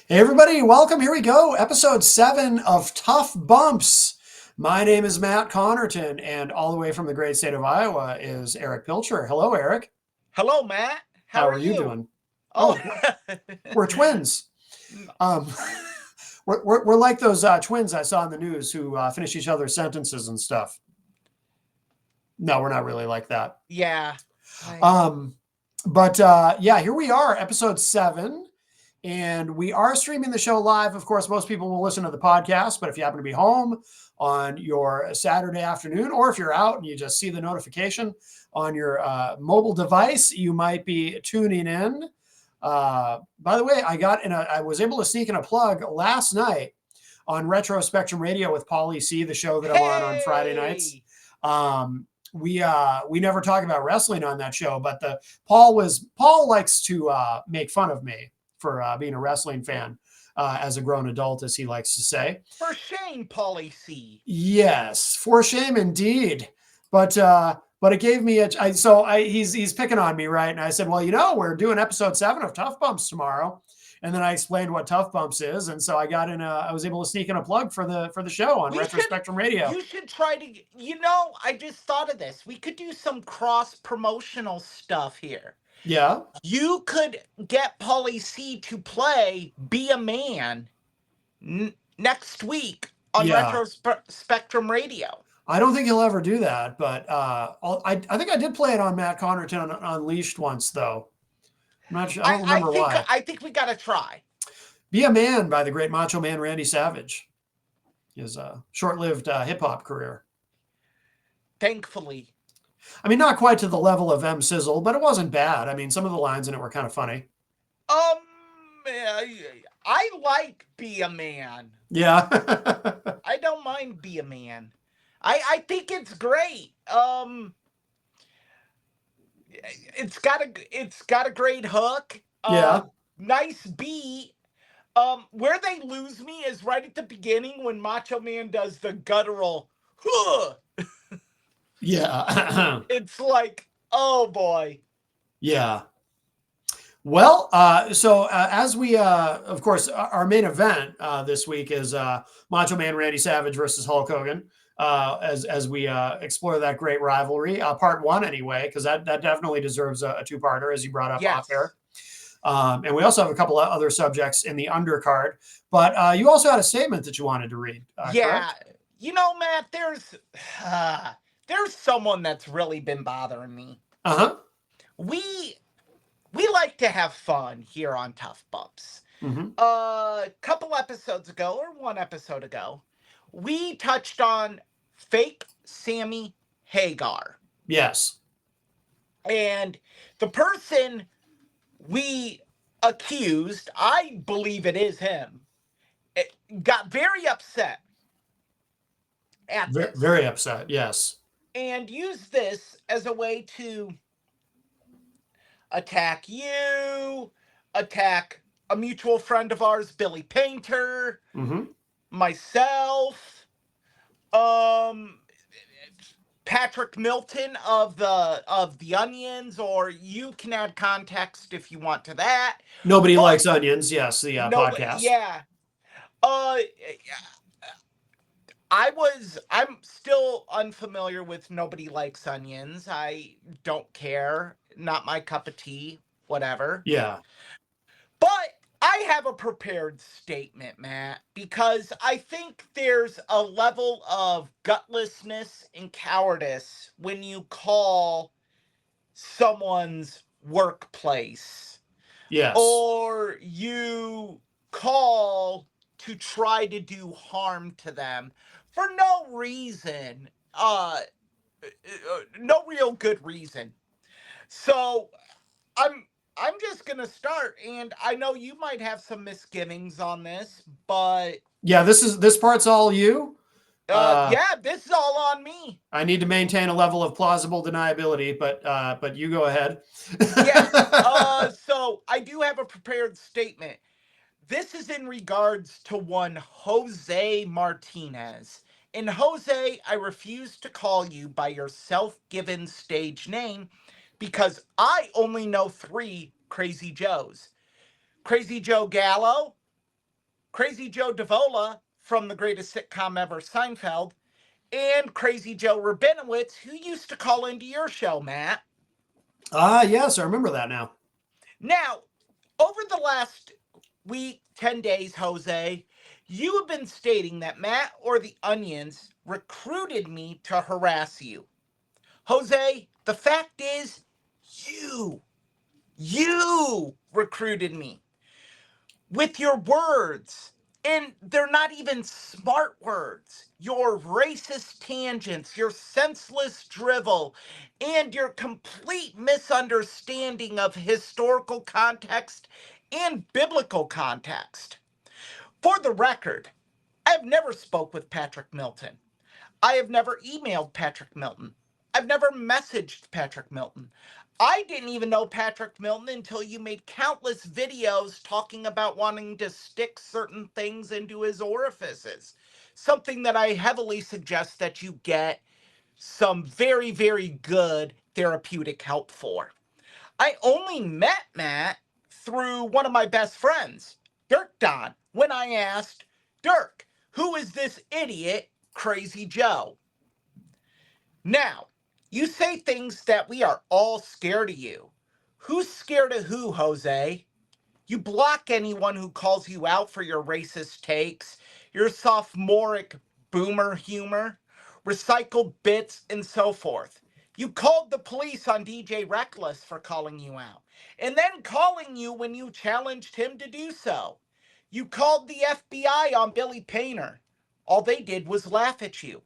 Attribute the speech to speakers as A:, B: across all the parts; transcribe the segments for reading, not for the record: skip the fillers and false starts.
A: Hey everybody, welcome. Here we go. Episode 7 of Tough Bumps. My name is Matt Connarton, and all the way from the great state of Iowa is Erich Pilcher. Hello, Eric.
B: Hello, Matt. How
A: How
B: are
A: are you
B: you?
A: doing?
B: Oh,
A: Oh, we're twins. Um, we're like those twins I saw in the news who finish each other's sentences and stuff. No, we're not really like that.
B: yeah. I
A: Um, but yeah, here we are, episode 7. And we are streaming the show live. Of course, most people will listen to the podcast, but if you happen to be home on your Saturday afternoon, or if you're out and you just see the notification on your mobile device, you might be tuning in. By the way, I was able to sneak in a plug last night on Retro Spectrum Radio with Paulie C, the show that I'm on Friday nights.
B: Hey.
A: We never talk about wrestling on that show, but Paul likes to make fun of me for being a wrestling fan as a grown adult, as he likes to say.
B: For shame, Polly C.
A: Yes, for shame indeed. But it gave me he's picking on me, right? And I said, well, we're doing episode 7 of Tough Bumps tomorrow. And then I explained what Tough Bumps is, and so I was able to sneak in a plug for the show on
B: We
A: Retro
B: should
A: Spectrum Radio.
B: you should try to I just thought of this. We could do some cross promotional stuff here.
A: Yeah.
B: You could get Polly C to play Be a Man next week on
A: Yeah.
B: Retro Spectrum Radio.
A: I don't think he'll ever do that, but I think I did play it on Matt Connarton Unleashed once, though. I'm not sure. I don't remember why.
B: I think we gotta try.
A: Be a Man by the great Macho Man Randy Savage. His short-lived hip-hop career.
B: Thankfully.
A: I mean, not quite to the level of M. Sizzle, but it wasn't bad. I mean, some of the lines in it were kind of funny.
B: I like Be a Man.
A: Yeah.
B: I don't mind Be a Man. I think it's great. It's got a great hook.
A: Yeah.
B: Nice beat. Where they lose me is right at the beginning when Macho Man does the guttural huh.
A: Yeah.
B: It's like, oh boy.
A: Yeah. Well, as we, of course, our main event this week is Macho Man Randy Savage versus Hulk Hogan. As we explore that great rivalry, part 1 anyway, because that definitely deserves a two-parter, as you brought up off air. And we also have a couple of other subjects in the undercard. But you also had a statement that you wanted to read.
B: Yeah.
A: Correct?
B: Matt, there's someone that's really been bothering me.
A: Uh-huh.
B: We like to have fun here on Tough Bumps.
A: Mm-hmm.
B: A couple episodes ago, or one episode ago, we touched on fake Sammy Hagar.
A: Yes.
B: And the person we accused, I believe it is him, got very upset at this.
A: Very upset, yes.
B: And used this as a way to attack you, attack a mutual friend of ours, Billy Painter,
A: Mm-hmm.
B: myself, Patrick Milton of the Onions, or you can add context if you want to that.
A: Nobody Likes Onions, yes, the podcast.
B: Yeah. I'm still unfamiliar with Nobody Likes Onions. I don't care. Not my cup of tea. Whatever.
A: Yeah.
B: But I have a prepared statement, Matt, because I think there's a level of gutlessness and cowardice when you call someone's workplace.
A: Yes.
B: Or you call to try to do harm to them for no reason. No real good reason. So I'm just gonna start, and I know you might have some misgivings on this, but
A: yeah, this part's all you.
B: Yeah, this is all on me.
A: I need to maintain a level of plausible deniability, but you go ahead.
B: Yeah. So I do have a prepared statement. This is in regards to one Jose Martinez. And Jose, I refuse to call you by your self-given stage name because I only know 3 Crazy Joes. Crazy Joe Gallo, Crazy Joe Davola from the greatest sitcom ever, Seinfeld, and Crazy Joe Rabinowitz, who used to call into your show, Matt.
A: Yes, I remember that now.
B: Now, over the last week, 10 days, Jose, you have been stating that Matt or the Onions recruited me to harass you. Jose, the fact is, you recruited me with your words. And they're not even smart words. Your racist tangents, your senseless drivel, and your complete misunderstanding of historical context and biblical context. For the record, I have never spoke with Patrick Milton. I have never emailed Patrick Milton. I've never messaged Patrick Milton. I didn't even know Patrick Milton until you made countless videos talking about wanting to stick certain things into his orifices. Something that I heavily suggest that you get some very, very good therapeutic help for. I only met Matt through one of my best friends, Dirk Don, when I asked, Dirk, who is this idiot, Crazy Joe? Now, you say things that we are all scared of you. Who's scared of who, Jose? You block anyone who calls you out for your racist takes, your sophomoric boomer humor, recycled bits, and so forth. You called the police on DJ Reckless for calling you out, and then calling you when you challenged him to do so. You called the FBI on Billy Painter. All they did was laugh at you.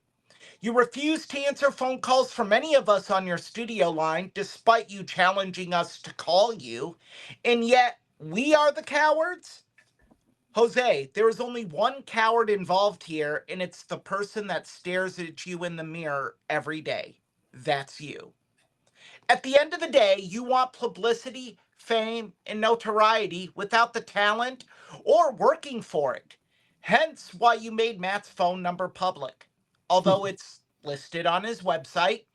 B: You refused to answer phone calls from any of us on your studio line, despite you challenging us to call you. And yet, we are the cowards? Jose, there is only one coward involved here, and it's the person that stares at you in the mirror every day. That's you. At the end of the day, you want publicity, fame, and notoriety without the talent or working for it. Hence why you made Matt's phone number public. Although it's listed on his website,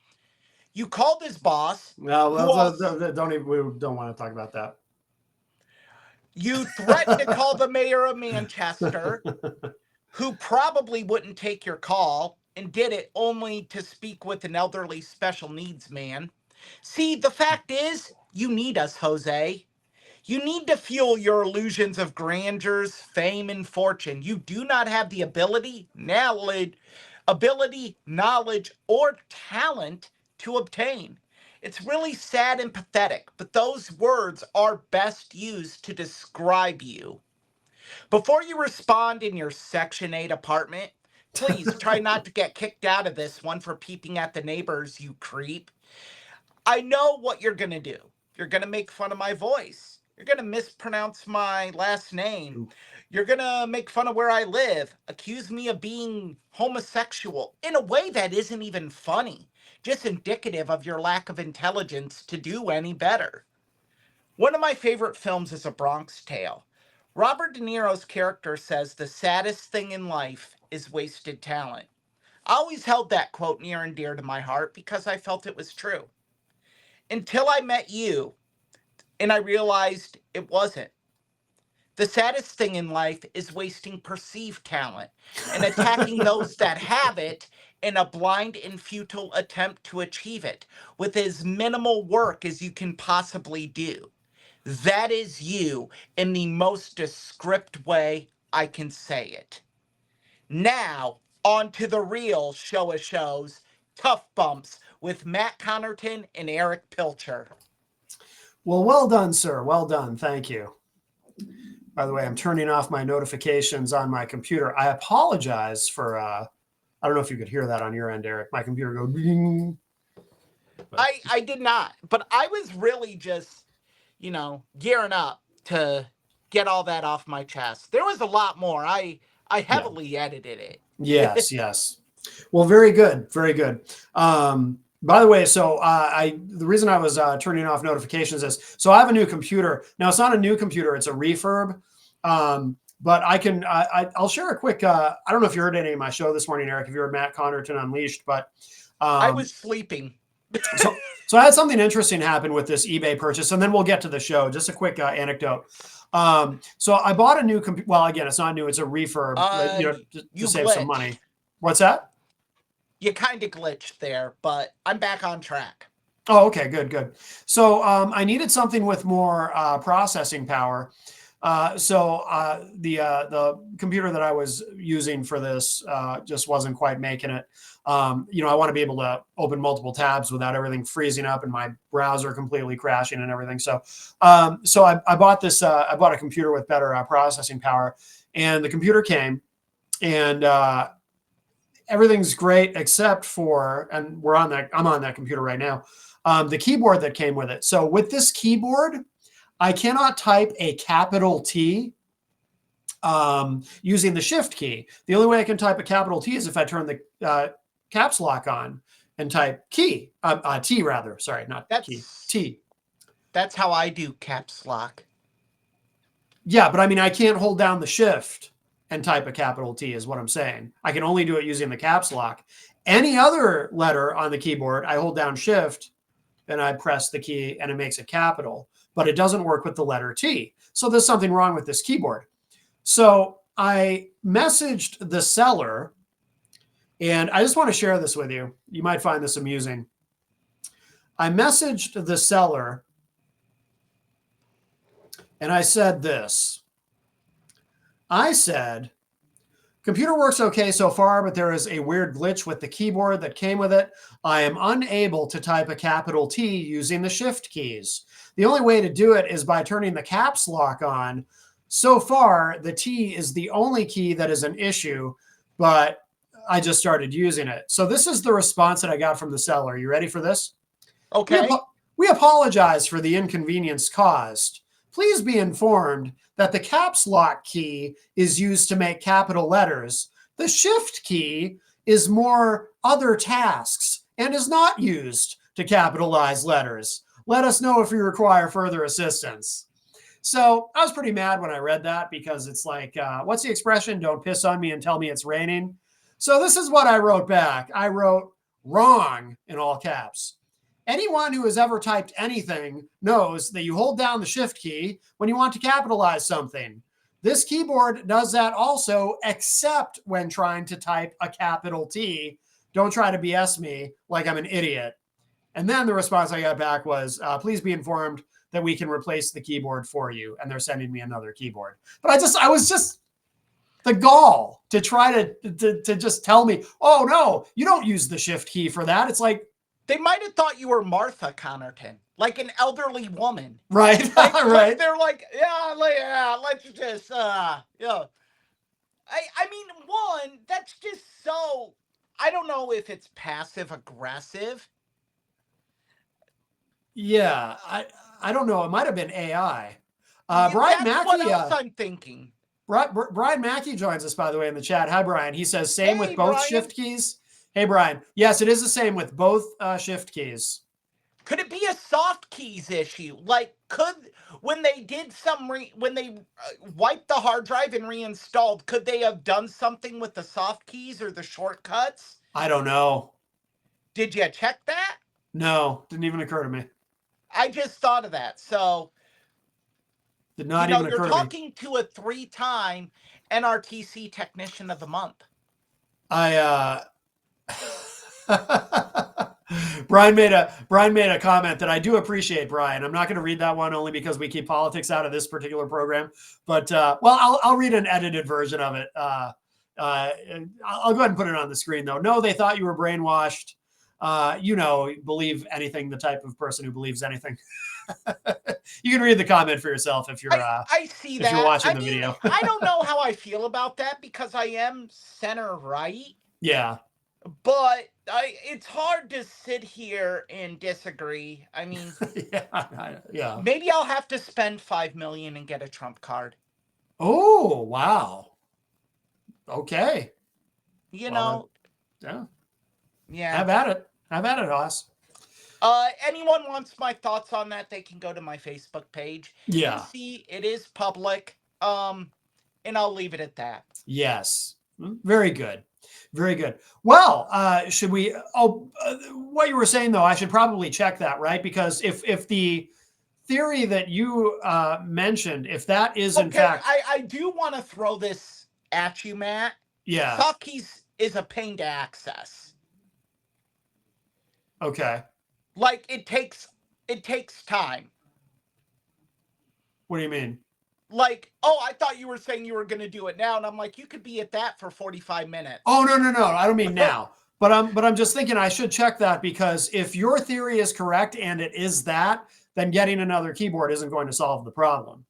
B: you called his boss,
A: No,
B: who also,
A: we don't want to talk about that.
B: you threatened to call the mayor of Manchester, who probably wouldn't take your call and did it only to speak with an elderly special needs man. See, the fact is, you need us, Jose. You need to fuel your illusions of grandeurs, fame, and fortune. You do not have the knowledge, or talent to obtain. It's really sad and pathetic, but those words are best used to describe you. Before you respond in your Section 8 apartment, please try not to get kicked out of this one for peeping at the neighbors, you creep. I know what you're going to do. You're going to make fun of my voice. You're going to mispronounce my last name. You're going to make fun of where I live, accuse me of being homosexual in a way that isn't even funny, just indicative of your lack of intelligence to do any better. One of my favorite films is A Bronx Tale. Robert De Niro's character says the saddest thing in life is wasted talent. I always held that quote near and dear to my heart because I felt it was true. Until I met you, and I realized it wasn't. The saddest thing in life is wasting perceived talent and attacking those that have it in a blind and futile attempt to achieve it with as minimal work as you can possibly do. That is you in the most descript way I can say it. Now, on to the real show of shows, Tough Bumps with Matt Connarton and Erich Pilcher.
A: Well done, sir. Well done. Thank you. By the way, I'm turning off my notifications on my computer. I apologize for, I don't know if you could hear that on your end, Eric. My computer go ding.
B: I did not, but I was really just, gearing up to get all that off my chest. There was a lot more. I heavily edited it.
A: Yes. Well, very good. Very good. By the way, so the reason I was turning off notifications is, so I have a new computer. Now, it's not a new computer, it's a refurb. But I'll share a quick, I don't know if you heard any of my show this morning, Eric, if you heard Matt Connarton Unleashed, but
B: I was sleeping.
A: So I had something interesting happen with this eBay purchase, and then we'll get to the show. Just a quick anecdote. So I bought a new computer. Well, again, it's not new; it's a refurb. To
B: You
A: save some
B: glitched.
A: money. What's that?
B: You kind of glitched there, but I'm back on track.
A: Oh, okay, good. So I needed something with more processing power. The computer that I was using for this just wasn't quite making it. I want to be able to open multiple tabs without everything freezing up and my browser completely crashing and everything. So I bought this. I bought a computer with better processing power, and the computer came, and everything's great except for, and I'm on that computer right now. The keyboard that came with it. So with this keyboard, I cannot type a capital T using the shift key. The only way I can type a capital T is if I turn the caps lock on and type T rather. Sorry, not key. T.
B: That's how I do caps lock.
A: Yeah, but I mean, I can't hold down the shift and type a capital T is what I'm saying. I can only do it using the caps lock. Any other letter on the keyboard, I hold down shift and I press the key and it makes it capital, but it doesn't work with the letter T. So there's something wrong with this keyboard. So I messaged the seller, and I just want to share this with you. You might find this amusing. I messaged the seller and I said this. I said, computer works okay so far, but there is a weird glitch with the keyboard that came with it. I am unable to type a capital T using the shift keys. The only way to do it is by turning the caps lock on. So far, the T is the only key that is an issue, but I just started using it. So this is the response that I got from the seller. You ready for this?
B: Okay.
A: We apologize for the inconvenience caused. Please be informed that the caps lock key is used to make capital letters. The shift key is more other tasks and is not used to capitalize letters. Let us know if you require further assistance. So I was pretty mad when I read that because it's like, what's the expression? Don't piss on me and tell me it's raining. So this is what I wrote back. I wrote wrong in all caps. Anyone who has ever typed anything knows that you hold down the shift key when you want to capitalize something. This keyboard does that also, except when trying to type a capital T. Don't try to BS me like I'm an idiot. And then the response I got back was, please be informed that we can replace the keyboard for you. And they're sending me another keyboard. But I was just the gall to try to just tell me, oh no, you don't use the shift key for that. It's like,
B: they might have thought you were Martha Connarton, like an elderly woman.
A: Right.
B: Right. They're like, let's just, I mean, one, that's just so, I don't know if it's passive aggressive.
A: Yeah, I don't know. It might have been AI.
B: Brian Mackey. What else I'm thinking.
A: Brian Mackey joins us, by the way, in the chat. Hi, Brian. He says, same with both shift keys. Hey, Brian. Yes, it is the same with both shift keys.
B: Could it be a soft keys issue? Like, when they did when they wiped the hard drive and reinstalled, could they have done something with the soft keys or the shortcuts?
A: I don't know.
B: Did you check that?
A: No, didn't even occur to me.
B: I just thought of that. So,
A: did not even occur to me.
B: You're talking to a 3-time NRTC Technician of the Month.
A: Brian made a comment that I do appreciate, Brian. I'm not going to read that one only because we keep politics out of this particular program. But I'll read an edited version of it. I'll go ahead and put it on the screen though. No, they thought you were brainwashed. Believe anything. The type of person who believes anything. You can read the comment for yourself if you're.
B: I see that.
A: If you're watching the video.
B: I don't know how I feel about that because I am center right.
A: Yeah.
B: But it's hard to sit here and disagree. I mean,
A: yeah.
B: Maybe I'll have to spend $5 million and get a Trump card.
A: Oh wow. Okay.
B: Yeah.
A: Have at it, Hoss.
B: Anyone wants my thoughts on that? They can go to my Facebook page.
A: Yeah.
B: And see, it is public. And I'll leave it at that.
A: Yes. Very good. Very good. Well, should we? What you were saying though, I should probably check that, right? Because if the theory that you mentioned, if that is in
B: Okay,
A: fact,
B: I do want to throw this at you, Matt.
A: yeah,
B: Sofkeys is a pain to access.
A: okay.
B: Like it takes time.
A: What do you mean?
B: Like, oh, I thought you were saying you were going to do it now, and I'm like, you could be at that for 45 minutes.
A: Oh no, I don't mean now. But I'm just thinking I should check that because if your theory is correct and it is that, then getting another keyboard isn't going to solve the problem.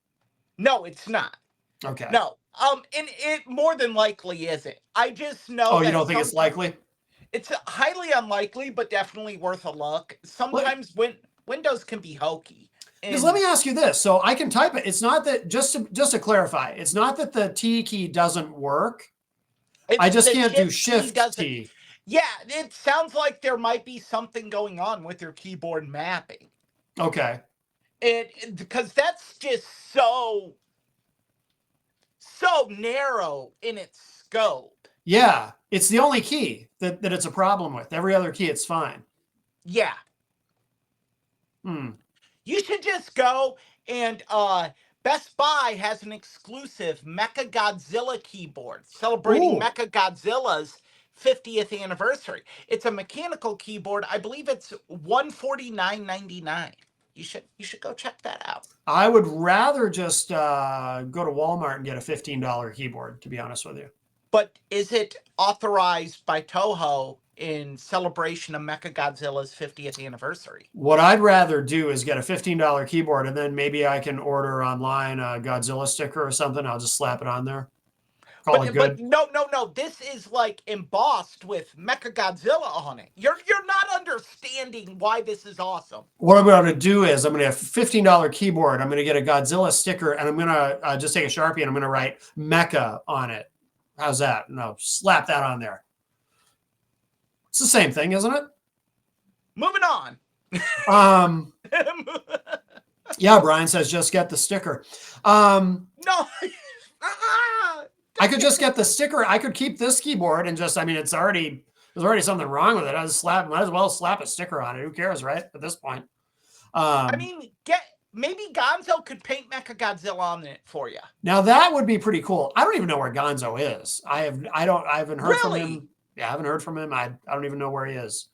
B: No, it's not.
A: Okay.
B: No. And it more than likely isn't. I just know
A: Oh, you
B: that
A: don't think it's likely?
B: it's highly unlikely, but definitely worth a look. Sometimes Windows can be hokey.
A: Because let me ask you this. So I can type it. It's not that, just to clarify, it's not that the T key doesn't work. I just can't do Shift T.
B: Yeah, it sounds like there might be something going on with your keyboard mapping.
A: Okay.
B: Because that's just so narrow in its scope.
A: Yeah, it's the only key that it's a problem with. Every other key, it's fine.
B: Yeah. You should just go and Best Buy has an exclusive Mecha Godzilla keyboard celebrating Mecha Godzilla's 50th anniversary. It's a mechanical keyboard. I believe it's $149.99. You should go check that out.
A: I would rather just go to Walmart and get a $15 keyboard, to be honest with you.
B: But is it authorized by Toho in celebration of Mecha Godzilla's 50th anniversary?
A: What I'd rather do is get a $15 keyboard, and then maybe I can order online a Godzilla sticker or something. I'll just slap it on there. Call it good.
B: But no. This is like embossed with Mecha Godzilla on it. You're not understanding why this is awesome.
A: What I'm going to do is I'm going to have a $15 keyboard. I'm going to get a Godzilla sticker, and I'm going to just take a Sharpie and I'm going to write Mecha on it. How's that? No, slap that on there. It's the same thing, isn't it?
B: Moving on.
A: Yeah, Brian says just get the sticker.
B: No.
A: I could just get the sticker. I could keep this keyboard and just, I mean, there's already something wrong with it. I just might as well slap a sticker on it. Who cares, right? At this point.
B: I mean, maybe Gonzo could paint Mecha Godzilla on it for you.
A: Now that would be pretty cool. I don't even know where Gonzo is. I haven't heard from him. Yeah, I haven't heard from him. I don't even know where he is.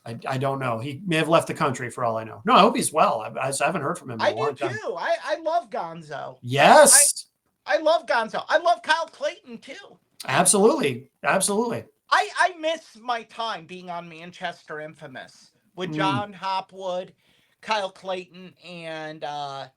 A: I don't know. He may have left the country for all I know. No, I hope he's well. I haven't heard from him in a long time.
B: I do too. I love Gonzo.
A: Yes.
B: I love Gonzo. I love Kyle Clayton too.
A: Absolutely.
B: I miss my time being on Manchester Infamous with John Hopwood, Kyle Clayton, and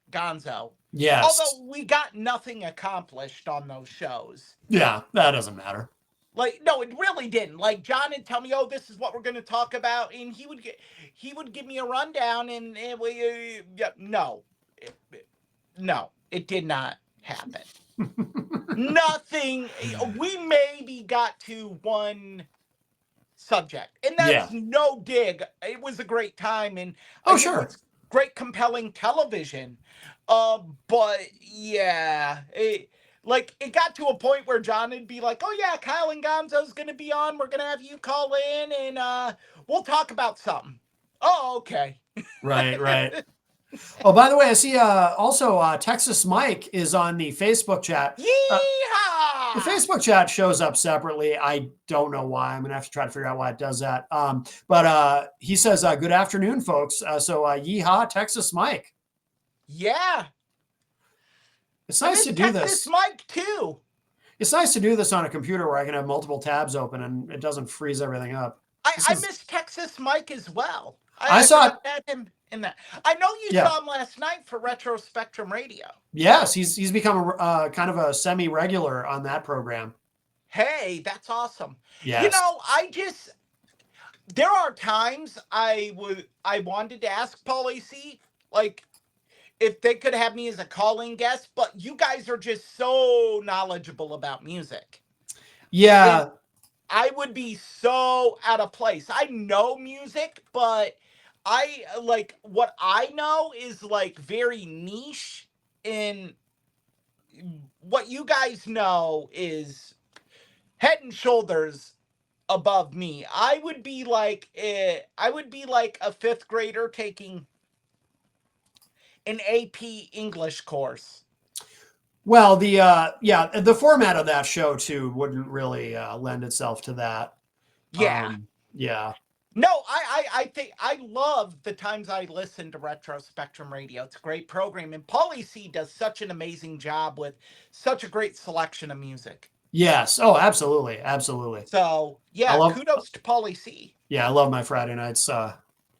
B: Gonzo.
A: Yes.
B: Although we got nothing accomplished on those shows.
A: Yeah, that doesn't matter.
B: Like, no, it really didn't. Like, John would tell me, "Oh, this is what we're going to talk about," and he would give me a rundown, and no, it did not happen. Nothing. We maybe got to one subject, and that's no dig. It was a great time, and
A: sure,
B: it was great, compelling television. But yeah, it got to a point where John would be like, "Oh yeah, Kyle and Gonzo's gonna be on. We're gonna have you call in, and we'll talk about something." Oh, okay.
A: Right. Oh, by the way, I see also Texas Mike is on the Facebook chat.
B: Yeehaw!
A: The Facebook chat shows up separately. I don't know why. I'm going to have to try to figure out why it does that. But he says, good afternoon, folks. So yeehaw, Texas Mike.
B: Yeah.
A: It's nice to do this.
B: Texas Mike, too.
A: It's nice to do this on a computer where I can have multiple tabs open and it doesn't freeze everything up.
B: I miss Texas Mike as well.
A: I saw
B: him in that. I know you saw him last night for Retro Spectrum Radio.
A: Yes, he's become a kind of a semi-regular on that program.
B: Hey, that's awesome.
A: Yes.
B: You know, there are times I wanted to ask Paul AC, like, if they could have me as a calling guest, but you guys are just so knowledgeable about music.
A: Yeah.
B: And I would be so out of place. I know music, but what I know is like very niche, and what you guys know is head and shoulders above me. I would be like a fifth grader taking an AP English course.
A: Well, the format of that show too wouldn't really lend itself to that.
B: Yeah.
A: Yeah.
B: No, I think I love the times I listen to Retro Spectrum Radio. It's a great program, and Paulie C does such an amazing job with such a great selection of music.
A: Yes. Oh, absolutely, absolutely.
B: So
A: I
B: yeah,
A: love.
B: kudos to Paulie C.
A: Yeah, I love my Friday nights
B: I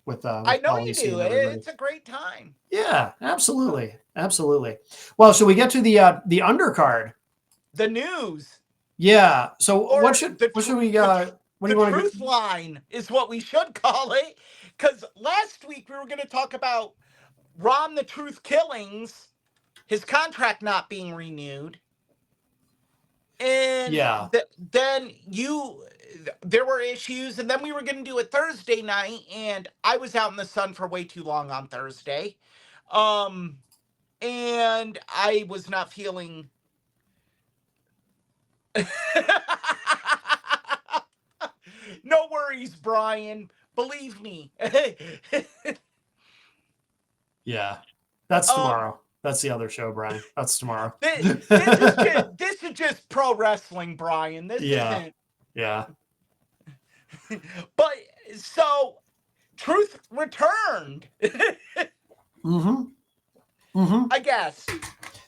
A: with
B: know you
A: Policy
B: do.
A: and everybody.
B: It's a great time.
A: Yeah, absolutely, absolutely. Well, should we get to the undercard?
B: The news
A: Yeah. So
B: or
A: what should we what do
B: the
A: you want to
B: truth
A: go?
B: line is what we should call it. Because last week we were going to talk about Ron the Truth Killings, his contract not being renewed. And
A: Yeah.
B: then there were issues, and then we were going to do it Thursday night, and I was out in the sun for way too long on Thursday. And I was not feeling no worries, Brian. Believe me.
A: Yeah. That's
B: um
A: tomorrow. That's the other show, Brian. That's tomorrow.
B: this is just pro wrestling, Brian. This
A: Yeah.
B: isn't.
A: Yeah.
B: But so truth returned.
A: Mm-hmm. Mm-hmm.
B: I guess.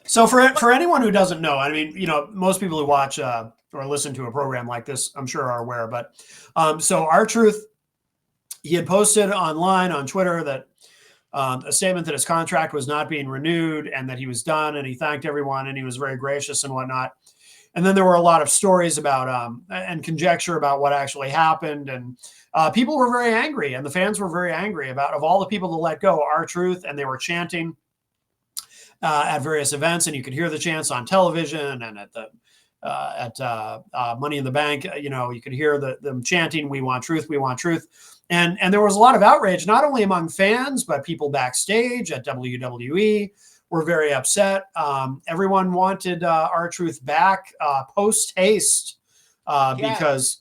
A: So for anyone who doesn't know, I mean, most people who watch or listen to a program like this, I'm sure are aware. But so R-Truth, he had posted online on Twitter that a statement that his contract was not being renewed and that he was done, and he thanked everyone and he was very gracious and whatnot. And then there were a lot of stories about and conjecture about what actually happened, and people were very angry, and the fans were very angry about of all the people to let go, R-Truth, and they were chanting at various events, and you could hear the chants on television and at Money in the Bank. You could hear them chanting, "We want truth, we want truth," and there was a lot of outrage, not only among fans but people backstage at WWE were very upset. Everyone wanted R-Truth back post haste
B: Yes.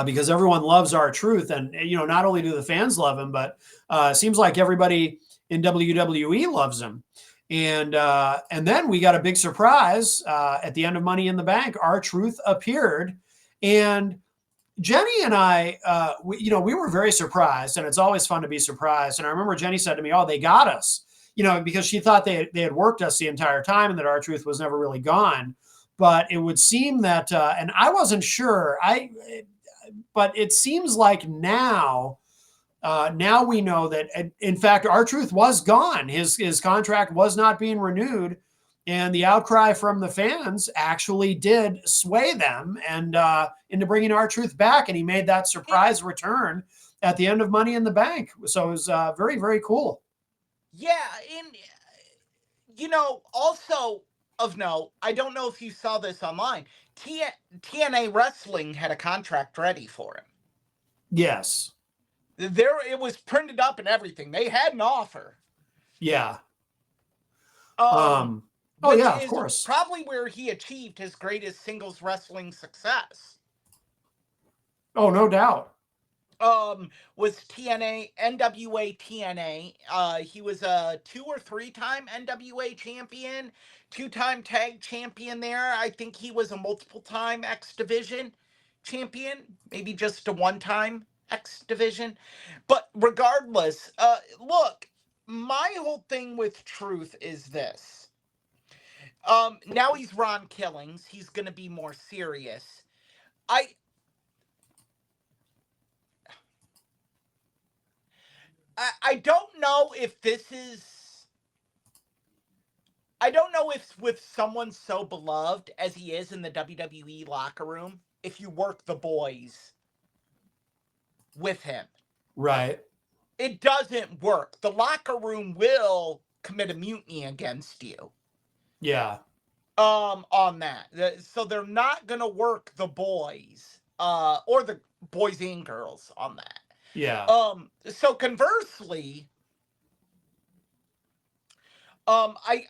A: because everyone loves R-Truth, and not only do the fans love him, but it seems like everybody in WWE loves him. And then we got a big surprise at the end of Money in the Bank. R-Truth appeared, and Jenny and I, we were very surprised, and it's always fun to be surprised. And I remember Jenny said to me, "Oh, they got us," because she thought they had worked us the entire time, and that R-Truth was never really gone. But it would seem that, and I wasn't sure. But it seems like now we know that, in fact, R-Truth was gone. His contract was not being renewed, and the outcry from the fans actually did sway them and into bringing R-Truth back, and he made that surprise return at the end of Money in the Bank. So it was very, very cool.
B: Yeah, and also of note, I don't know if you saw this online. TNA Wrestling had a contract ready for him.
A: Yes.
B: It was printed up and everything. They had an offer.
A: Yeah.
B: Oh
A: yeah, of course.
B: Probably where he achieved his greatest singles wrestling success.
A: Oh, no doubt.
B: Was TNA, NWA TNA. He was a 2 or 3-time NWA champion, 2-time tag champion there. I think he was a multiple-time X Division champion, maybe just a 1-time X Division. But regardless, look, my whole thing with Truth is this. Now he's Ron Killings. He's going to be more serious. I don't know if this is. I don't know if with someone so beloved as he is in the WWE locker room, if you work the boys with him.
A: Right.
B: It doesn't work. The locker room will commit a mutiny against you.
A: Yeah.
B: On that. So they're not going to work the boys, or the boys and girls on that.
A: Yeah.
B: So conversely, I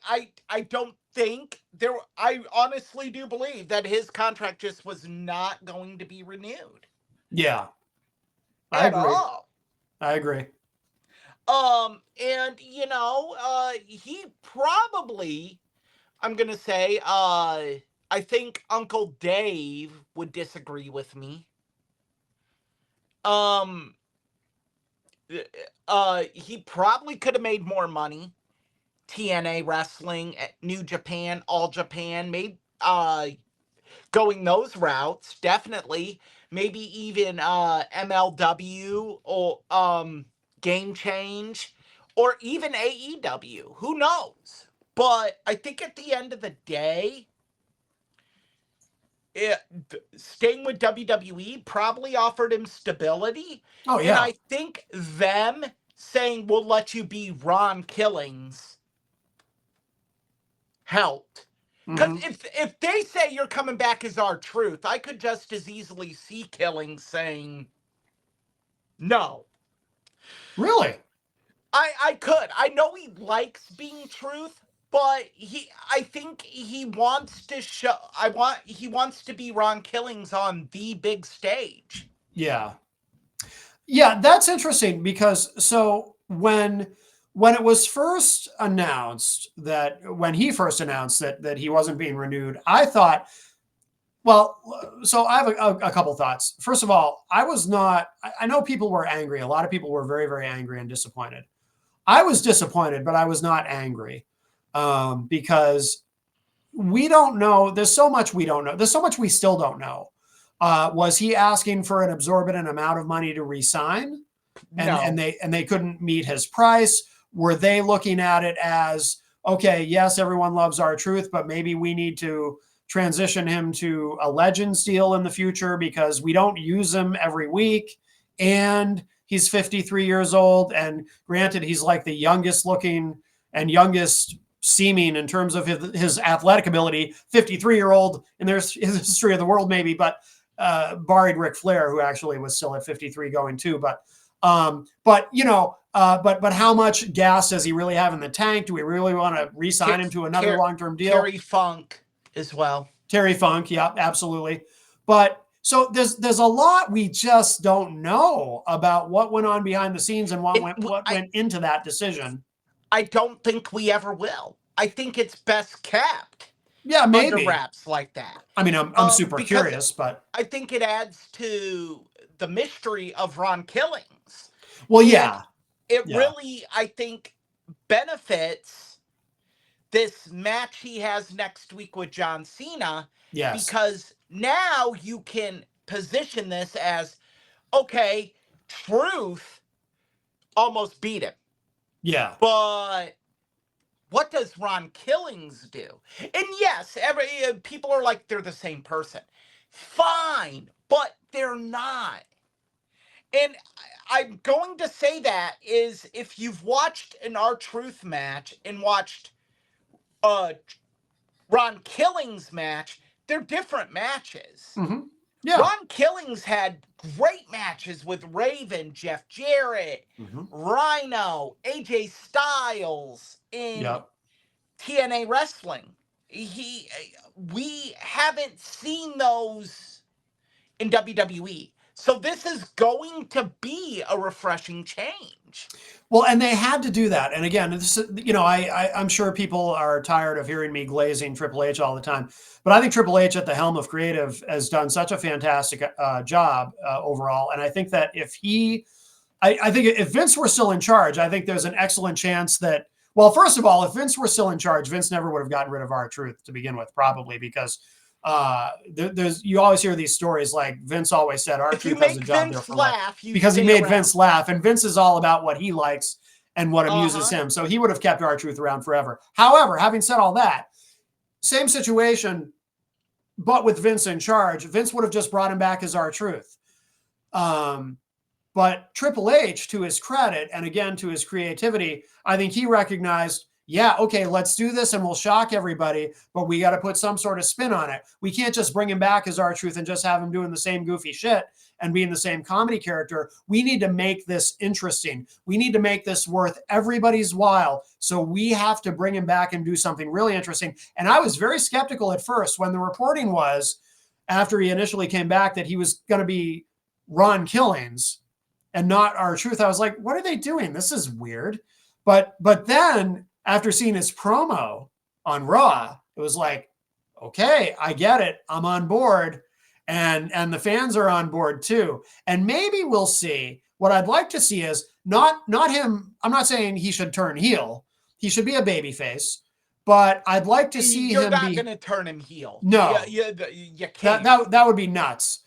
B: don't I honestly do believe that his contract just was not going to be renewed
A: Yeah, I
B: at
A: agree.
B: all.
A: I agree.
B: And he probably, I'm gonna say, I think Uncle Dave would disagree with me. Um, he probably could have made more money. TNA Wrestling, New Japan, All Japan, maybe going those routes, definitely. Maybe even MLW or Game Change or even AEW. Who knows? But I think at the end of the day, staying with WWE probably offered him stability.
A: Oh
B: And
A: yeah.
B: I think them saying, we'll let you be Ron Killings helped. Because
A: Mm-hmm.
B: if they say you're coming back as our truth, I could just as easily see Killings saying no.
A: Really?
B: I could. I know he likes being truth, but I think he wants to show he wants to be Ron Killings on the big stage.
A: Yeah. Yeah, that's interesting because so when it was first announced that when he first announced that he wasn't being renewed, I thought, well, so I have a couple thoughts. First of all, I was not. I know people were angry. A lot of people were very very angry and disappointed. I was disappointed, but I was not angry because we don't know. There's so much we don't know. There's so much we still don't know. Was he asking for an absorbent amount of money to resign? and
B: No.
A: they couldn't meet his price? Were they looking at it as, okay, yes, everyone loves our truth, but maybe we need to transition him to a Legends deal in the future because we don't use him every week, and he's 53 years old, and granted he's like the youngest looking and youngest seeming in terms of his athletic ability 53-year-old in the history of the world, maybe, but barring Ric Flair, who actually was still at 53 going too. But how much gas does he really have in the tank? Do we really want to re-sign him to another long-term deal?
B: Terry Funk as well.
A: Terry Funk, yeah, absolutely. But so there's a lot we just don't know about what went on behind the scenes and what went into that decision.
B: I don't think we ever will. I think it's best kept.
A: Yeah, maybe
B: under wraps like that.
A: I mean, I'm super curious, but
B: I think it adds to the mystery of Ron Killings.
A: Well, yeah.
B: It really, I think, benefits this match he has next week with John Cena.
A: Yes.
B: Because now you can position this as, okay, truth almost beat him.
A: Yeah.
B: But what does Ron Killings do? And yes, people are like they're the same person. Fine, but they're not. And I'm going to say that is if you've watched an R-Truth match and watched Ron Killings match, they're different matches.
A: Mm-hmm. Yeah.
B: Ron Killings had great matches with Raven, Jeff Jarrett, Rhino, AJ Styles in TNA Wrestling. We haven't seen those in WWE. So this is going to be a refreshing change.
A: Well, and they had to do that. And again, this, I'm sure people are tired of hearing me glazing Triple H all the time, but I think Triple H at the helm of creative has done such a fantastic job overall. And I think that if Vince were still in charge, I think there's an excellent chance that, well, first of all, if Vince were still in charge, Vince never would have gotten rid of R-Truth to begin with, probably because you always hear these stories like Vince always said R-Truth has a job there for life because he made Vince laugh, and Vince is all about what he likes and what amuses him. So he would have kept R-Truth around forever. However, having said all that, same situation, but with Vince in charge, Vince would have just brought him back as R-Truth. But Triple H, to his credit, and again, to his creativity, I think he recognized, yeah, okay, let's do this and we'll shock everybody, but we got to put some sort of spin on it. We can't just bring him back as R-Truth and just have him doing the same goofy shit and being the same comedy character. We need to make this interesting. We need to make this worth everybody's while. So we have to bring him back and do something really interesting. And I was very skeptical at first when the reporting was, after he initially came back, that he was going to be Ron Killings and not R-Truth. I was like, what are they doing? This is weird. But then after seeing his promo on Raw, it was like, okay, I get it. I'm on board. And the fans are on board too. And maybe we'll see. What I'd like to see is not him. I'm not saying he should turn heel. He should be a babyface. But I'd like to see
B: You're
A: him
B: not
A: be.
B: going to turn him heel.
A: No.
B: You can't.
A: That would be nuts.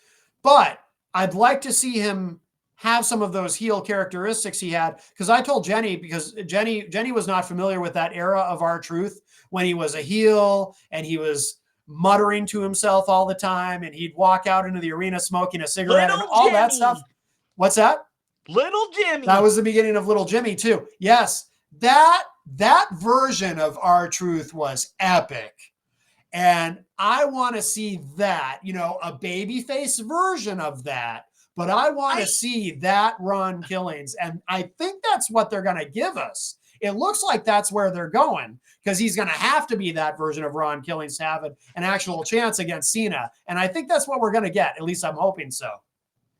A: But I'd like to see him have some of those heel characteristics he had. Because I told Jenny, because Jenny was not familiar with that era of R-Truth when he was a heel and he was muttering to himself all the time and he'd walk out into the arena smoking a cigarette and all that stuff. What's that?
B: Little Jimmy.
A: That was the beginning of Little Jimmy too. Yes, that version of R-Truth was epic. And I want to see that, a babyface version of that. But I want to see that Ron Killings. And I think that's what they're going to give us. It looks like that's where they're going because he's going to have to be that version of Ron Killings to have an actual chance against Cena. And I think that's what we're going to get. At least I'm hoping so.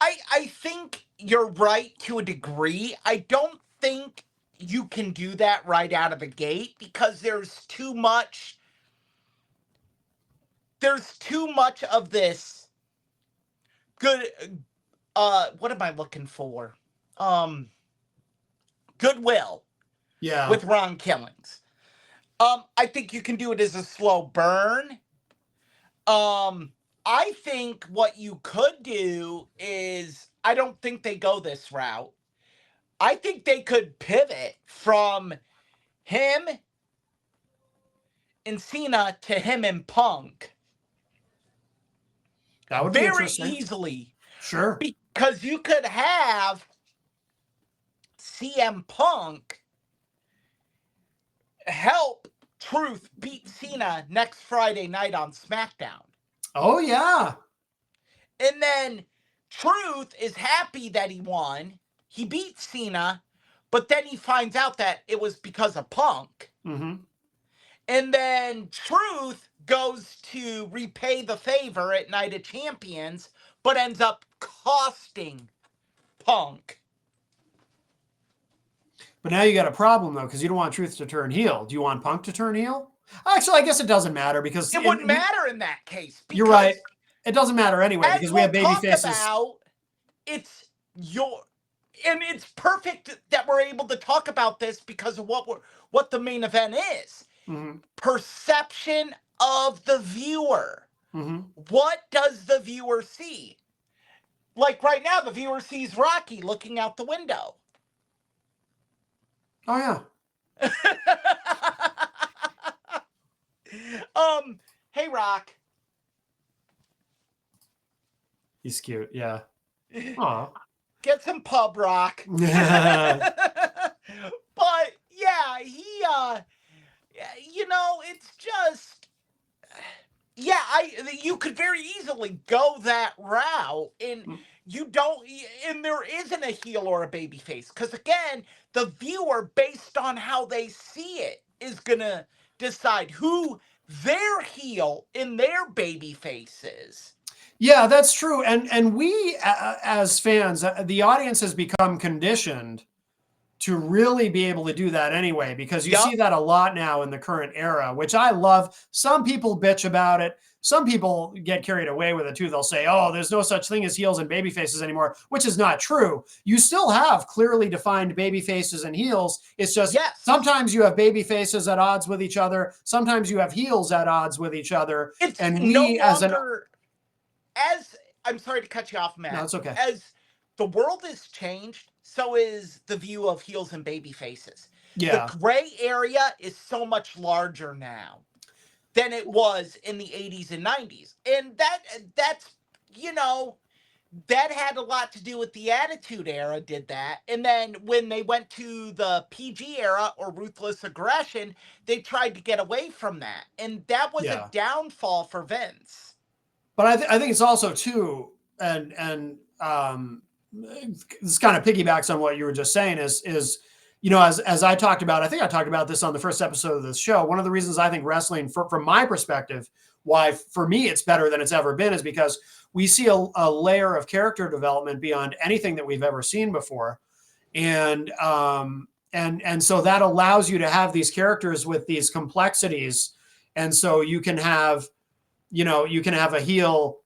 B: I think you're right to a degree. I don't think you can do that right out of the gate because there's too much of this good what am I looking for? Goodwill.
A: Yeah.
B: With Ron Killings. I think you can do it as a slow burn. I think what you could do is, I don't think they go this route. I think they could pivot from him and Cena to him and Punk.
A: That would be
B: very easily.
A: Sure.
B: Because you could have CM Punk help Truth beat Cena next Friday night on SmackDown.
A: Oh, yeah.
B: And then Truth is happy that he won. He beat Cena, but then he finds out that it was because of Punk.
A: Mm-hmm.
B: And then Truth goes to repay the favor at Night of Champions, but ends up costing Punk.
A: But now you got a problem, though, because you don't want Truth to turn heel. Do you want Punk to turn heel? Actually, I guess it doesn't matter because...
B: It wouldn't matter in that case.
A: You're right. It doesn't matter anyway because we have baby faces.
B: And it's perfect that we're able to talk about this because of what the main event is.
A: Mm-hmm.
B: Perception of the viewer.
A: Mm-hmm. What
B: does the viewer see? Like right now, the viewer sees Rocky looking out the window.
A: Oh, yeah.
B: Hey, Rock.
A: He's cute, yeah. Aw.
B: Get some pub rock. But yeah, it's just, you could very easily go that route and there isn't a heel or a baby face. Because again, the viewer, based on how they see it, is going to decide who their heel in their baby face is.
A: Yeah, that's true. And we, as fans, the audience has become conditioned to really be able to do that anyway, because you see that a lot now in the current era, which I love. Some people bitch about it. Some people get carried away with it too. They'll say, oh, there's no such thing as heels and baby faces anymore, which is not true. You still have clearly defined baby faces and heels. It's just sometimes you have baby faces at odds with each other. Sometimes you have heels at odds with each other.
B: I'm sorry to cut you off, Matt.
A: No, it's okay.
B: As the world has changed, so is the view of heels and baby faces.
A: Yeah.
B: The gray area is so much larger now than it was in the 80s and 90s. And that's, that had a lot to do with the Attitude Era did that. And then when they went to the PG era or Ruthless Aggression, they tried to get away from that. And that was a downfall for Vince.
A: But I think it's also too, and this kind of piggybacks on what you were just saying is, you know, as I talked about, I think I talked about this on the first episode of this show. One of the reasons I think wrestling, from my perspective, why for me it's better than it's ever been, is because we see a layer of character development beyond anything that we've ever seen before. And so that allows you to have these characters with these complexities. And so you can have, you know, you can have a heel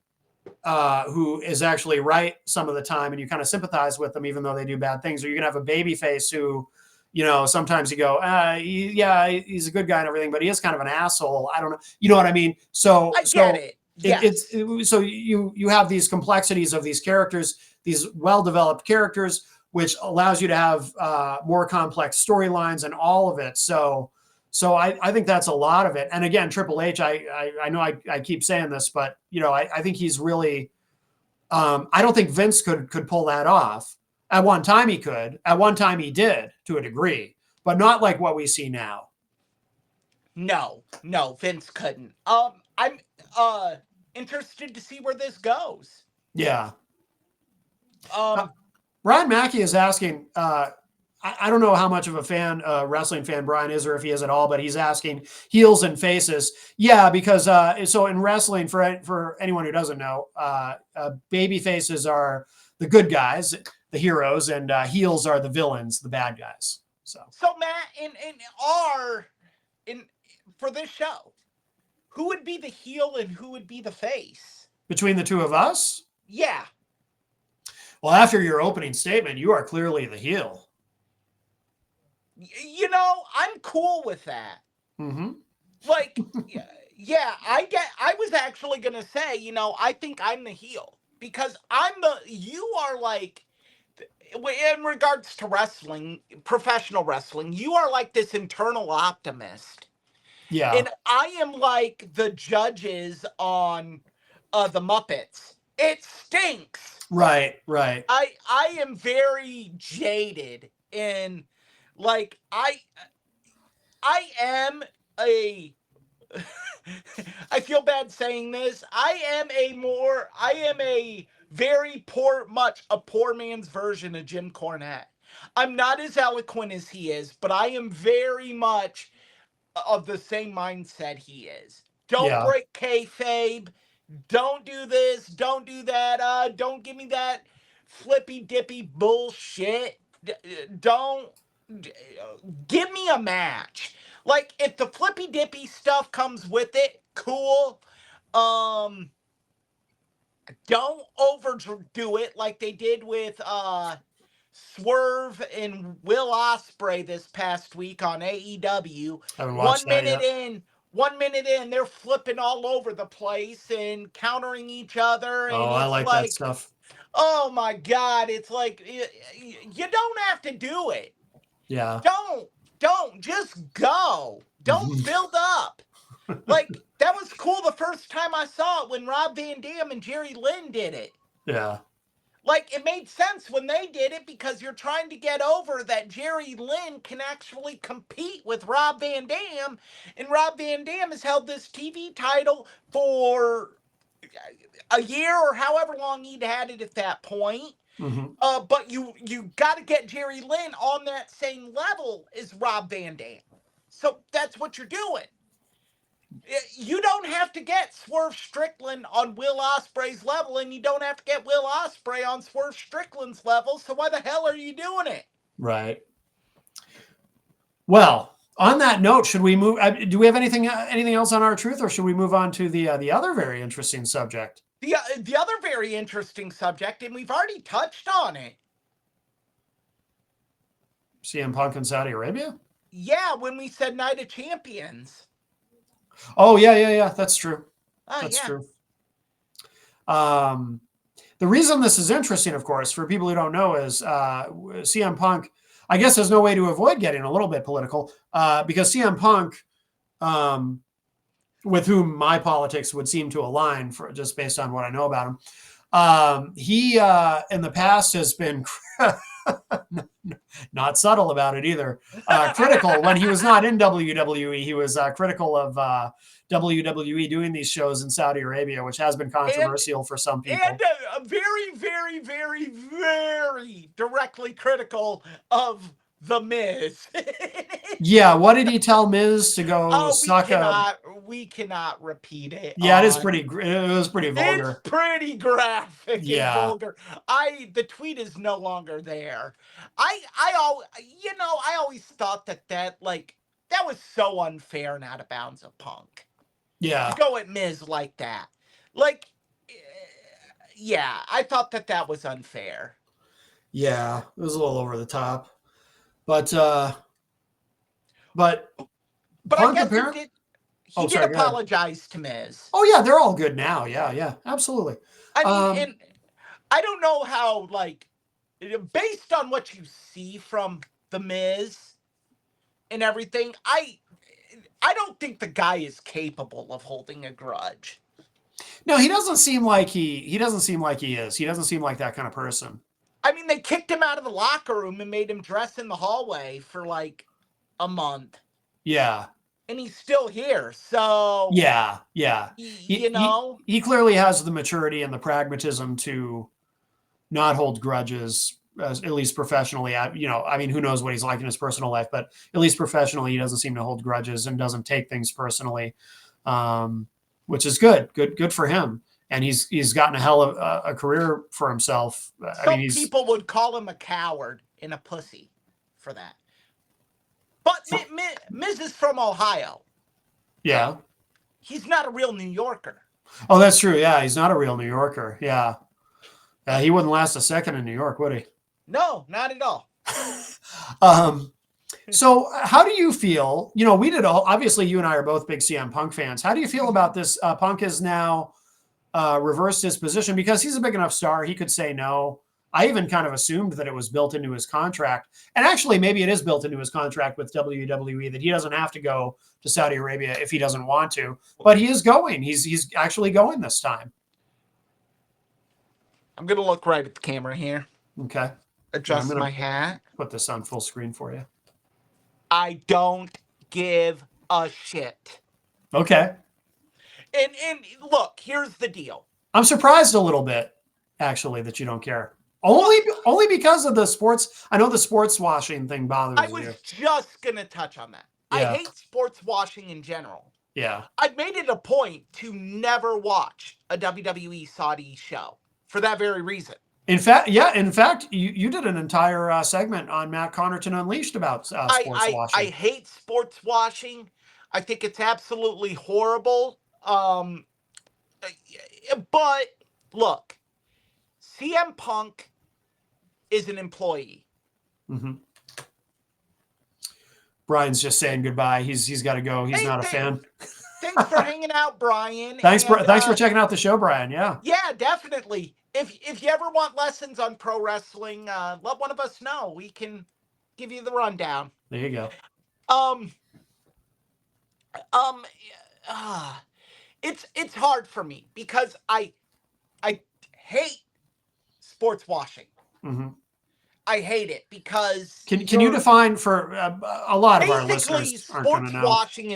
A: who is actually right some of the time, and you kind of sympathize with them even though they do bad things. Or you can have a baby face who, you know, sometimes you go, he's a good guy and everything, but he is kind of an asshole. I don't know. You know what I mean? So
B: I get it. Yes.
A: So you have these complexities of these characters, these well-developed characters, which allows you to have more complex storylines and all of it. So I think that's a lot of it. And again, Triple H, I know I keep saying this, but you know, I think he's really, I don't think Vince could pull that off. At one time he could, at one time he did to a degree, but not like what we see now.
B: No, Vince couldn't. I'm interested to see where this goes.
A: Yeah. Brian Mackey is asking, I don't know how much of a fan, wrestling fan Brian is, or if he is at all, but he's asking heels and faces. Yeah, because so in wrestling, for anyone who doesn't know, baby faces are the good guys, the heroes, and heels are the villains, the bad guys. So
B: Matt, for this show, who would be the heel and who would be the face
A: between the two of us?
B: Yeah.
A: Well, after your opening statement, you are clearly the heel.
B: You know, I'm cool with that.
A: Mm-hmm.
B: Like, yeah, I was actually going to say, you know, I think I'm the heel because you are like, in regards to wrestling, professional wrestling, you are like this internal optimist.
A: Yeah.
B: And I am like the judges on the Muppets. It stinks.
A: Right.
B: I am very jaded and like I am a I feel bad saying this. I am a very much a poor man's version of Jim Cornette. I'm not as eloquent as he is, but I am very much of the same mindset he is. Don't break kayfabe. Don't do this. Don't do that. Don't give me that flippy dippy bullshit. Don't give me a match. Like, if the flippy dippy stuff comes with it, cool. Don't overdo it like they did with Swerve and Will Ospreay this past week on AEW. 1 minute in, they're flipping all over the place and countering each other. And
A: I like that stuff.
B: Oh my God. It's like, you don't have to do it.
A: Yeah.
B: Don't just go. Don't build up. Like, that was cool the first time I saw it when Rob Van Dam and Jerry Lynn did it.
A: Yeah.
B: Like, it made sense when they did it because you're trying to get over that Jerry Lynn can actually compete with Rob Van Dam. And Rob Van Dam has held this TV title for a year or however long he'd had it at that point.
A: Mm-hmm.
B: But you got to get Jerry Lynn on that same level as Rob Van Dam. So that's what you're doing. You don't have to get Swerve Strickland on Will Ospreay's level, and you don't have to get Will Ospreay on Swerve Strickland's level, so why the hell are you doing it?
A: Right. Well, on that note, should we move? Do we have anything else on R-Truth, or should we move on to the other very interesting subject?
B: The other very interesting subject, and we've already touched on it.
A: CM Punk in Saudi Arabia?
B: Yeah, when we said Night of Champions.
A: Oh, yeah. That's true. That's true. The reason this is interesting, of course, for people who don't know, is CM Punk, I guess there's no way to avoid getting a little bit political, because CM Punk, with whom my politics would seem to align, for just based on what I know about him, He in the past has been not subtle about it either. Critical when he was not in WWE. He was critical of WWE doing these shows in Saudi Arabia, which has been controversial for some people.
B: And very, very, very, very directly critical of The Miz.
A: Yeah, what did he tell Miz to go suck
B: we cannot repeat it.
A: Yeah, it is pretty. It was pretty vulgar.
B: It's pretty graphic
A: Yeah.
B: and vulgar. The tweet is no longer there. I always thought that was so unfair and out of bounds of Punk.
A: Yeah.
B: To go at Miz like that. Like, yeah, I thought that was unfair.
A: Yeah, it was a little over the top. But
B: I guess he did apologize to Miz.
A: Oh yeah, they're all good now. Yeah, absolutely.
B: I mean, and I don't know how, like, based on what you see from the Miz and everything, I don't think the guy is capable of holding a grudge.
A: No, he doesn't seem like he doesn't seem like he is. He doesn't seem like that kind of person.
B: I mean, they kicked him out of the locker room and made him dress in the hallway for like a month.
A: Yeah.
B: And he's still here. So
A: yeah. He clearly has the maturity and the pragmatism to not hold grudges, at least professionally. I mean, who knows what he's like in his personal life, but at least professionally, he doesn't seem to hold grudges and doesn't take things personally, which is good for him. And he's gotten a hell of a career for himself.
B: Some people would call him a coward and a pussy for that. But Miz is from Ohio.
A: Yeah.
B: He's not a real New Yorker.
A: Oh, that's true. Yeah, he's not a real New Yorker. Yeah. He wouldn't last a second in New York, would he?
B: No, not at all.
A: So how do you feel? Obviously you and I are both big CM Punk fans. How do you feel about this? Punk has now reversed his position because he's a big enough star. He could say no. I even kind of assumed that it was built into his contract. And actually, maybe it is built into his contract with WWE that he doesn't have to go to Saudi Arabia if he doesn't want to. But he is going. He's actually going this time.
B: I'm going to look right at the camera here.
A: Okay.
B: Adjust my hat.
A: Put this on full screen for you.
B: I don't give a shit.
A: Okay.
B: And look, here's the deal.
A: I'm surprised a little bit, actually, that you don't care. Only because of the sports. I know the sports washing thing bothers you.
B: I was just going to touch on that. Yeah. I hate sports washing in general.
A: Yeah.
B: I've made it a point to never watch a WWE Saudi show for that very reason.
A: In fact, you did an entire segment on Matt Connarton Unleashed about sports washing.
B: I hate sports washing. I think it's absolutely horrible. But look, CM Punk is an employee.
A: Mm-hmm. Brian's just saying goodbye. He's got to go. He's not a fan.
B: Thanks for hanging out, Brian.
A: Thanks for checking out the show, Brian. Yeah.
B: Yeah, definitely. If you ever want lessons on pro wrestling, let one of us know. We can give you the rundown.
A: There you go.
B: It's hard for me because I hate sports washing.
A: Mm-hmm.
B: I hate it because
A: can you define for a lot of our listeners aren't going to know.
B: Sports washing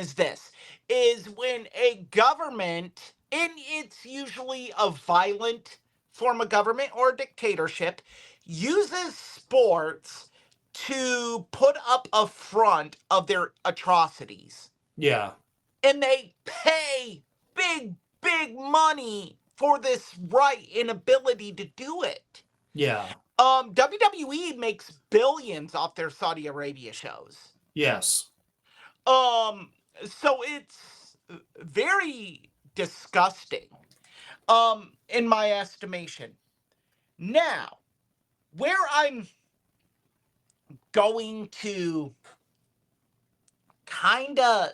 B: is when a government, and it's usually a violent form of government or a dictatorship, uses sports to put up a front of their atrocities.
A: Yeah.
B: And they pay big money for this right and ability to do it.
A: Yeah.
B: WWE makes billions off their Saudi Arabia shows.
A: Yes.
B: So it's very disgusting, in my estimation. Now, where I'm going to kind of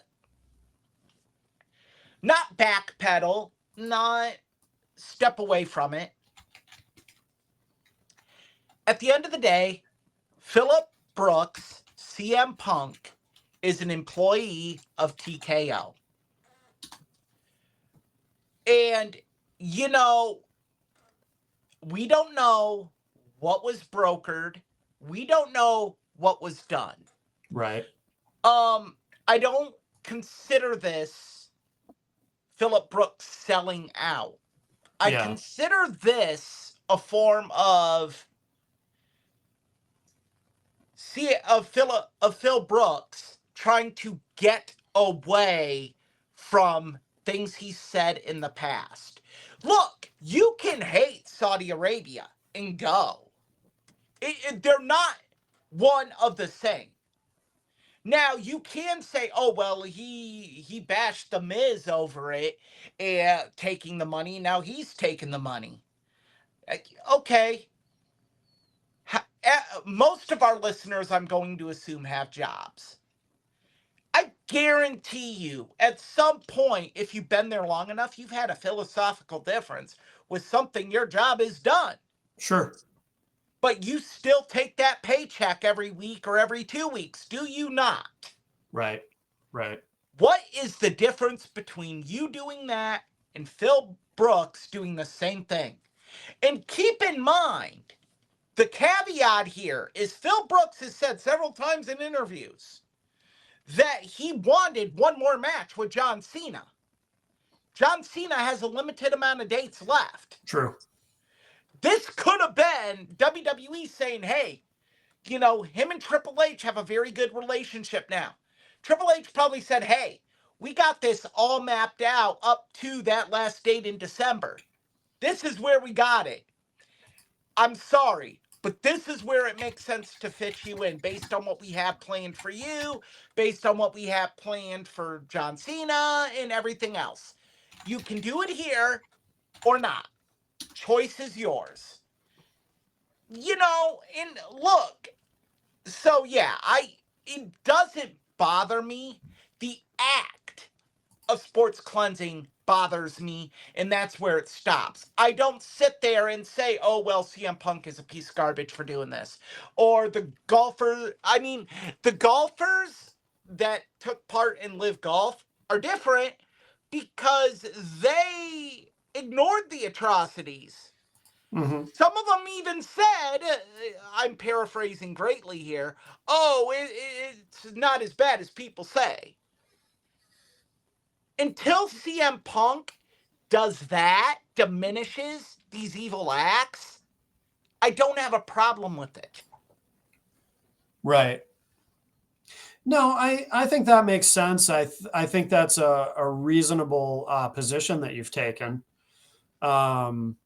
B: not backpedal, not step away from it. At the end of the day, Phillip Brooks, CM Punk, is an employee of TKO. And, We don't know what was brokered. We don't know what was done.
A: Right.
B: I don't consider this Phillip Brooks selling out. I
A: Yeah.
B: consider this a form of Phil Brooks trying to get away from things he said in the past. Look, you can hate Saudi Arabia and go. They're not one of the same. Now you can say, "Oh well, he bashed the Miz over it, and taking the money. Now he's taking the money." Okay. Most of our listeners, I'm going to assume, have jobs. I guarantee you, at some point, if you've been there long enough, you've had a philosophical difference with something your job is done.
A: Sure.
B: But you still take that paycheck every week or every 2 weeks, do you not?
A: Right. Right.
B: What is the difference between you doing that and Phil Brooks doing the same thing? And keep in mind, the caveat here is Phil Brooks has said several times in interviews that he wanted one more match with John Cena. John Cena has a limited amount of dates left.
A: True.
B: This could have been WWE saying, hey, him and Triple H have a very good relationship now. Triple H probably said, hey, we got this all mapped out up to that last date in December. This is where we got it. I'm sorry, but this is where it makes sense to fit you in based on what we have planned for you, based on what we have planned for John Cena and everything else. You can do it here or not. Choice is yours. And look, so yeah, it doesn't bother me. The act of sports cleansing bothers me, and that's where it stops. I don't sit there and say, oh, well, CM Punk is a piece of garbage for doing this. Or the golfers that took part in Live Golf are different because they ignored the atrocities.
A: Mm-hmm.
B: Some of them even said, I'm paraphrasing greatly here, oh, it's not as bad as people say. Until CM Punk does that, diminishes these evil acts, I don't have a problem with it.
A: Right. No, I think that makes sense. I think that's a reasonable position that you've taken. And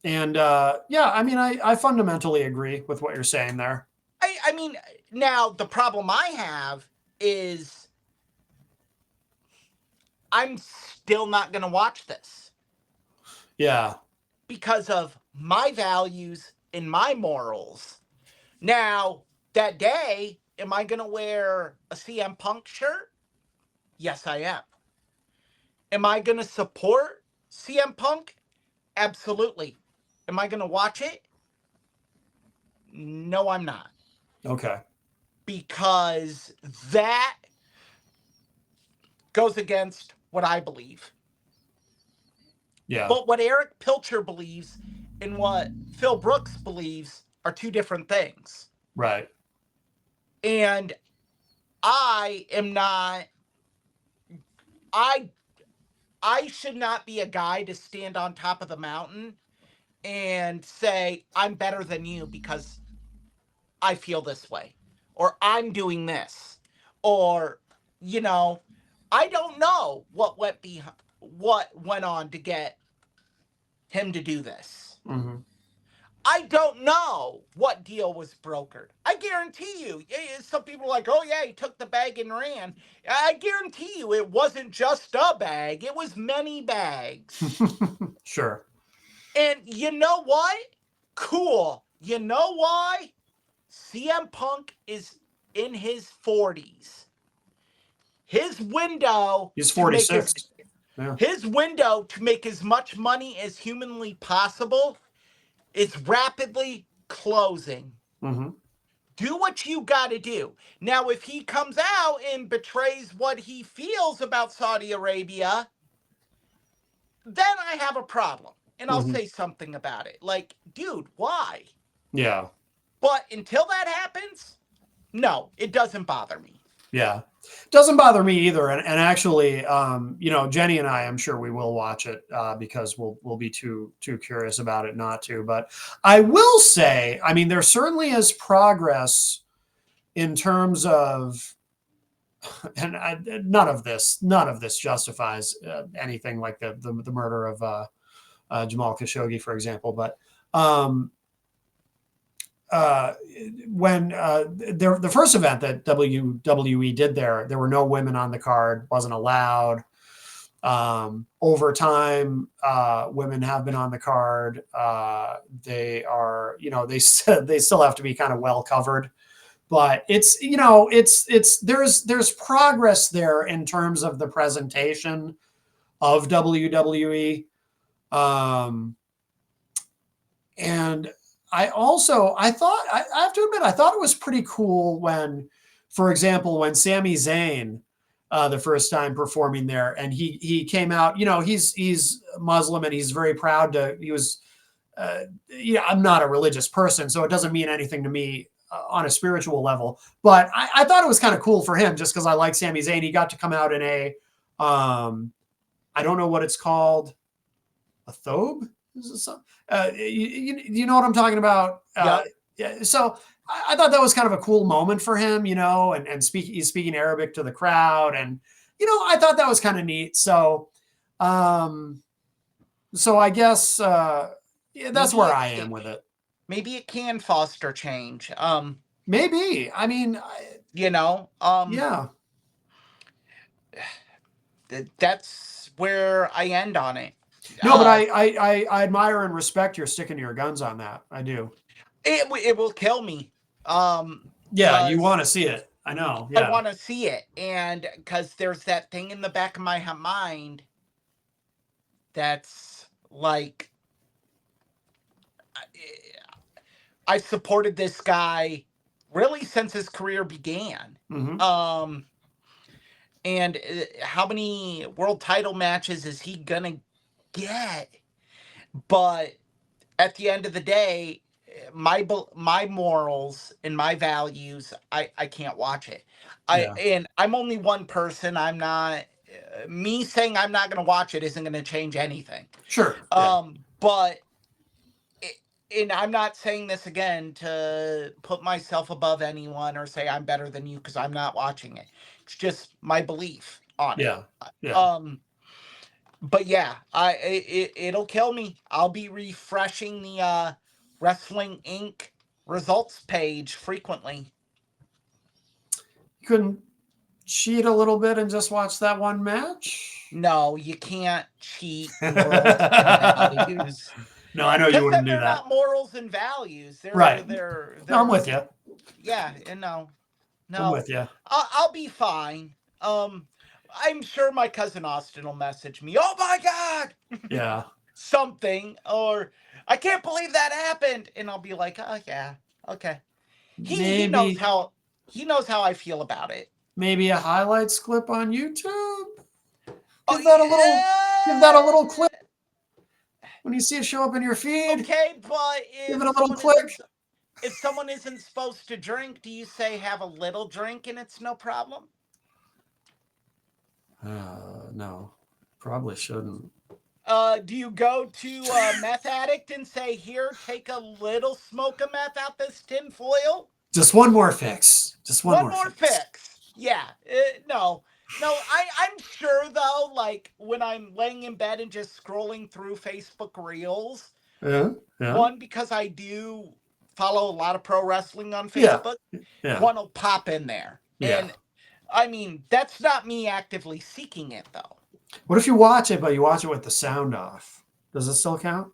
A: yeah, I mean, I fundamentally agree with what you're saying there.
B: I mean, now the problem I have is I'm still not going to watch this.
A: Yeah.
B: Because of my values and my morals. Now, that day, am I going to wear a CM Punk shirt? Yes, I am. Am I going to support CM Punk? Absolutely. Am I going to watch it? No, I'm not.
A: Okay.
B: Because that goes against what I believe.
A: Yeah.
B: But what Erich Pilcher believes and what Phil Brooks believes are two different things.
A: Right.
B: And I am not, I should not be a guy to stand on top of the mountain and say, I'm better than you because I feel this way, or I'm doing this, or, I don't know what went on to get him to do this.
A: Mm-hmm.
B: I don't know what deal was brokered. I guarantee you, some people are like, oh yeah, he took the bag and ran. I guarantee you it wasn't just a bag, it was many bags.
A: Sure.
B: And you know what? Cool. You know why? CM Punk is in his 40s. His window
A: He's
B: to make
A: 46. Yeah.
B: his window to make as much money as humanly possible is rapidly closing.
A: Mm-hmm.
B: Do what you got to do. Now, if he comes out and betrays what he feels about Saudi Arabia, then I have a problem. and I'll say something about it. Like, dude, why?
A: Yeah.
B: But until that happens, no, it doesn't bother me.
A: Yeah. Doesn't bother me either. And actually, Jenny and I, I'm sure we will watch it because we'll be too curious about it not to. But I will say, I mean, there certainly is progress in terms of, and none of this justifies anything like the murder of Jamal Khashoggi, for example. But when the first event that WWE did there were no women on the card, wasn't allowed. Over time, women have been on the card. They are, they still have to be kind of well covered, but it's there's progress there in terms of the presentation of WWE. And I have to admit, I thought it was pretty cool when, for example, when Sami Zayn, the first time performing there, and he came out, he's Muslim and he's very proud I'm not a religious person, so it doesn't mean anything to me on a spiritual level, but I thought it was kind of cool for him just because I like Sami Zayn. He got to come out in I don't know what it's called, a thobe? You know what I'm talking about? Yeah. So I thought that was kind of a cool moment for him, and he's speaking Arabic to the crowd, and I thought that was kind of neat. So, I guess that's where I am with it.
B: Maybe it can foster change.
A: Maybe. I mean,
B: yeah. That's where I end on it.
A: No, but I admire and respect your sticking to your guns on that. I do.
B: It will kill me.
A: Yeah, you want to see it. I know. Yeah.
B: I want to see it, and because there's that thing in the back of my mind that's like, I supported this guy really since his career began.
A: Mm-hmm.
B: And how many world title matches is he gonna get? But at the end of the day, my morals and my values, I can't watch it. And I'm only one person. I'm not me saying I'm not going to watch it isn't going to change anything.
A: Sure.
B: But and I'm not saying this again to put myself above anyone or say I'm better than you because I'm not watching it. It's just my belief on it.
A: Yeah.
B: But yeah, it'll kill me. I'll be refreshing the Wrestling Inc. results page frequently.
A: You couldn't cheat a little bit and just watch that one match?
B: No, you can't cheat morals and values.
A: No, I know you wouldn't do that.
B: They're not morals and values.
A: Right.
B: They're
A: no, I'm with you.
B: Yeah, and no.
A: I'm with you.
B: I'll be fine. I'm sure my cousin Austin will message me. Oh my God!
A: Yeah.
B: Something, or I can't believe that happened, and I'll be like, oh yeah, okay. He knows how I feel about it.
A: Maybe a highlights clip on YouTube. Give that a little click when you see it show up in your feed.
B: Okay, but
A: give it a little click.
B: If someone isn't supposed to drink, do you say have a little drink and it's no problem?
A: No, probably shouldn't.
B: Do you go to a meth addict and say, here, take a little smoke of meth out this tin foil?
A: Just one more fix. Just one more fix.
B: Yeah. No, I'm sure, though, like, when I'm laying in bed and just scrolling through Facebook Reels, one, because I do follow a lot of pro wrestling on Facebook, one will pop in there.
A: Yeah.
B: And, I mean, that's not me actively seeking it, though.
A: What if you watch it, but you watch it with the sound off? Does it still count?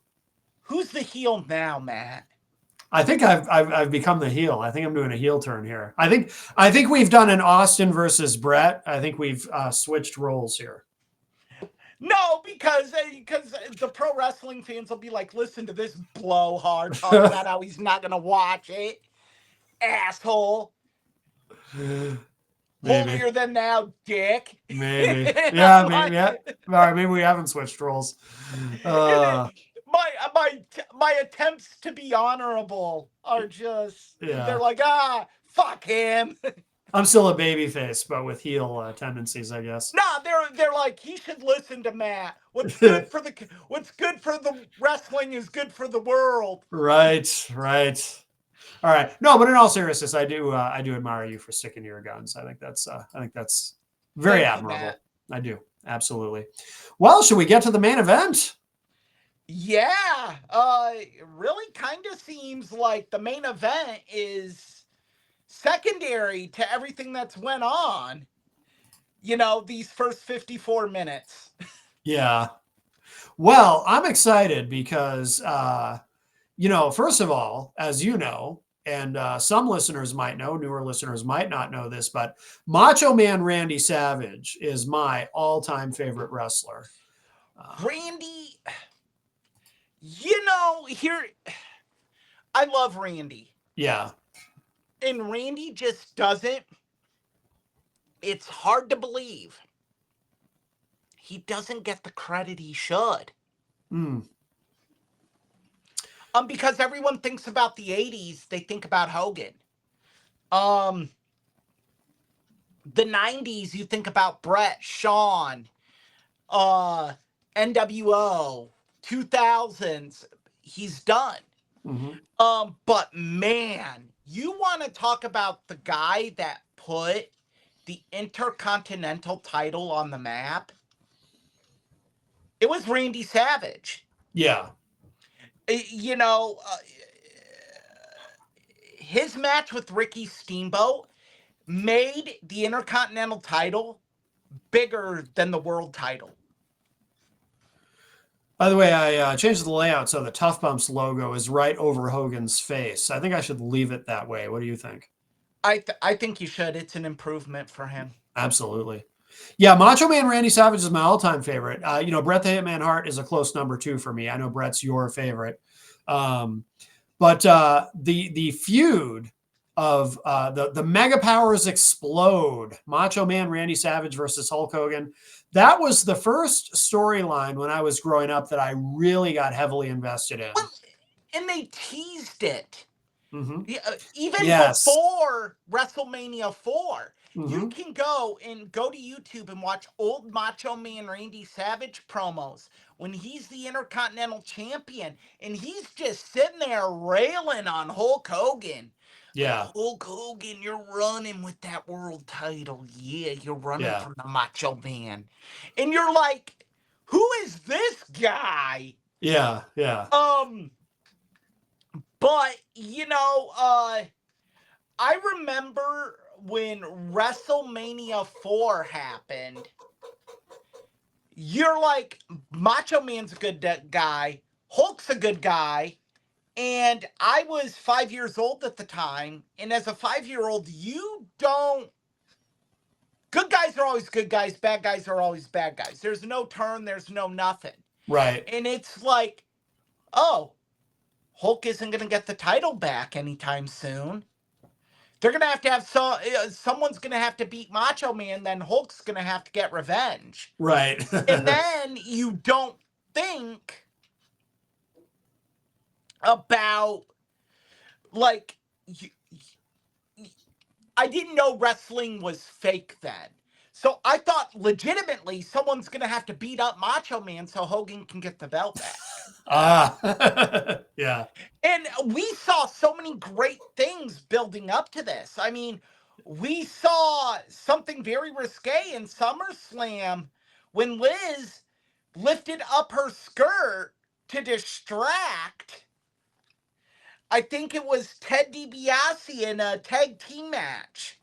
B: Who's the heel now, Matt?
A: I think I've become the heel. I think I'm doing a heel turn here. I think we've done an Austin versus Brett. I think we've switched roles here.
B: No, because the pro wrestling fans will be like, listen to this blowhard talk about how he's not gonna watch it, asshole.
A: Maybe.
B: Holier than thou, dick.
A: Maybe. Yeah, maybe. Yeah. All right, maybe we haven't switched roles.
B: My my attempts to be honorable are just they're
A: Yeah.
B: like, fuck him.
A: I'm still a baby face, but with heel tendencies, I guess.
B: Nah, they're like, he should listen to Matt. What's good for the wrestling is good for the world.
A: Right, right. All right. No, but in all seriousness, I do admire you for sticking to your guns. I think that's very
B: Thank you,
A: admirable.
B: Matt.
A: I do. Absolutely. Well, should we get to the main event?
B: Yeah. It really kind of seems like the main event is secondary to everything that's went on. These first 54 minutes.
A: Yeah. Well, I'm excited because first of all, as you know, and some listeners might know, newer listeners might not know this, but Macho Man Randy Savage is my all-time favorite wrestler.
B: Randy, here, I love Randy.
A: Yeah.
B: And Randy just doesn't, it's hard to believe he doesn't get the credit he should.
A: Mm.
B: Because everyone thinks about the 80s, they think about Hogan. The 90s, you think about Brett, Shawn, NWO, 2000s, he's done.
A: Mm-hmm.
B: But man, you want to talk about the guy that put the Intercontinental title on the map? It was Randy Savage.
A: Yeah.
B: His match with Ricky Steamboat made the Intercontinental title bigger than the world title.
A: By the way, I changed the layout so the Tough Bumps logo is right over Hogan's face. I think I should leave it that way. What do you think?
B: I think you should. It's an improvement for him.
A: Absolutely. Yeah, Macho Man Randy Savage is my all-time favorite. Bret the Hitman Hart is a close number 2 for me. I know Bret's your favorite. But the feud of the Mega Powers Explode, Macho Man Randy Savage versus Hulk Hogan, that was the first storyline when I was growing up that I really got heavily invested in.
B: Well, and they teased it.
A: Mm-hmm.
B: Even
A: Yes.
B: before WrestleMania 4.
A: Mm-hmm.
B: You can go to YouTube and watch old Macho Man Randy Savage promos when he's the Intercontinental Champion and he's just sitting there railing on Hulk Hogan.
A: Yeah.
B: Like, Hulk Hogan, you're running with that world title. Yeah, you're running from the Macho Man. And you're like, who is this guy?
A: Yeah, yeah.
B: But, I remember when WrestleMania 4 happened, you're like, Macho Man's a good guy, Hulk's a good guy, and I was 5 years old at the time, and as a 5-year-old, good guys are always good guys, bad guys are always bad guys. There's no turn, there's no nothing.
A: Right.
B: And it's like, oh, Hulk isn't going to get the title back anytime soon. They're going to have someone's going to have to beat Macho Man, then Hulk's going to have to get revenge.
A: Right.
B: And then you don't think about, like, I didn't know wrestling was fake then. So I thought legitimately someone's going to have to beat up Macho Man so Hogan can get the belt back.
A: Yeah.
B: And we saw so many great things building up to this. I mean, we saw something very risque in SummerSlam when Liz lifted up her skirt to distract. I think it was Ted DiBiase in a tag team match.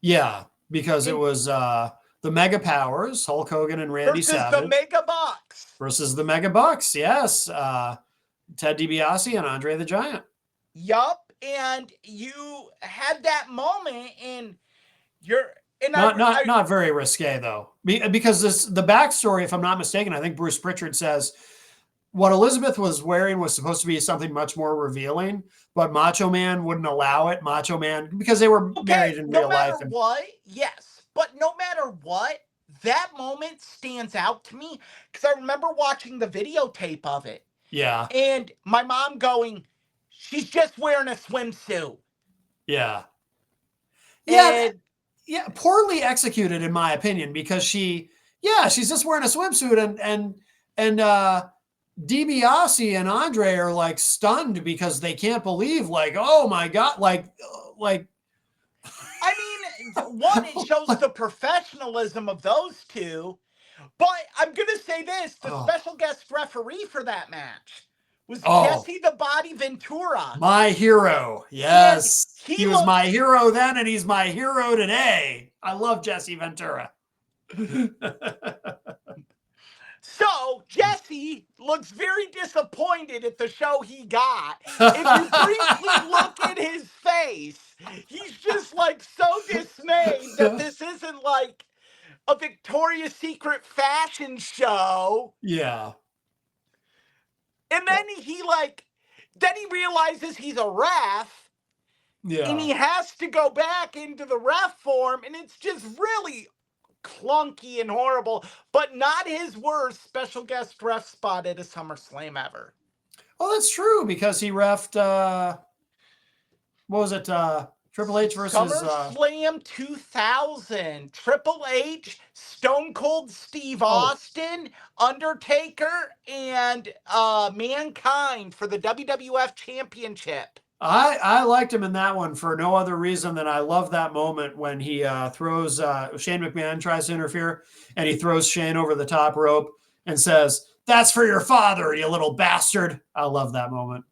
A: Yeah, because it was the Mega Powers, Hulk Hogan and Randy Savage.
B: Versus the Mega Bucks.
A: Versus the Mega Bucks, yes. Ted DiBiase and Andre the Giant.
B: Yup, and you had that moment, and you're
A: not very risque though, because the backstory, if I'm not mistaken, I think Bruce Pritchard says what Elizabeth was wearing was supposed to be something much more revealing, but Macho Man wouldn't allow it. Macho Man, because they were married in real life.
B: No matter what, yes, but no matter what, that moment stands out to me because I remember watching the videotape of it.
A: Yeah.
B: And my mom going, she's just wearing a swimsuit.
A: Yeah. Yeah.
B: And
A: Yeah. Poorly executed, in my opinion, because she's just wearing a swimsuit, and DiBiase and Andre are like stunned because they can't believe, like, oh my God, like,
B: I mean, one, it shows the professionalism of those two. But I'm going to say this, the
A: oh,
B: special guest referee for that match was
A: oh,
B: Jesse the Body Ventura.
A: my hero.
B: And
A: Yes.
B: he
A: He was my
B: looked,
A: hero then, and he's my hero today. I love Jesse Ventura.
B: so Jesse looks very disappointed at the show he got. If you briefly look at his face, he's just like so dismayed that this isn't like a Victoria's Secret fashion show.
A: Yeah.
B: And then then he realizes he's a ref. And he
A: Yeah.
B: has to go back into the ref form, and it's just really clunky and horrible, but not his worst special guest ref spot at a SummerSlam ever.
A: Oh, that's true, because he reffed, what was it? Triple H versus
B: SummerSlam 2000. Triple H, Stone Cold Steve Austin, Undertaker, and Mankind for the WWF Championship.
A: I liked him in that one for no other reason than I love that moment when he throws Shane McMahon tries to interfere, and he throws Shane over the top rope and says, "That's for your father, you little bastard." I love that moment.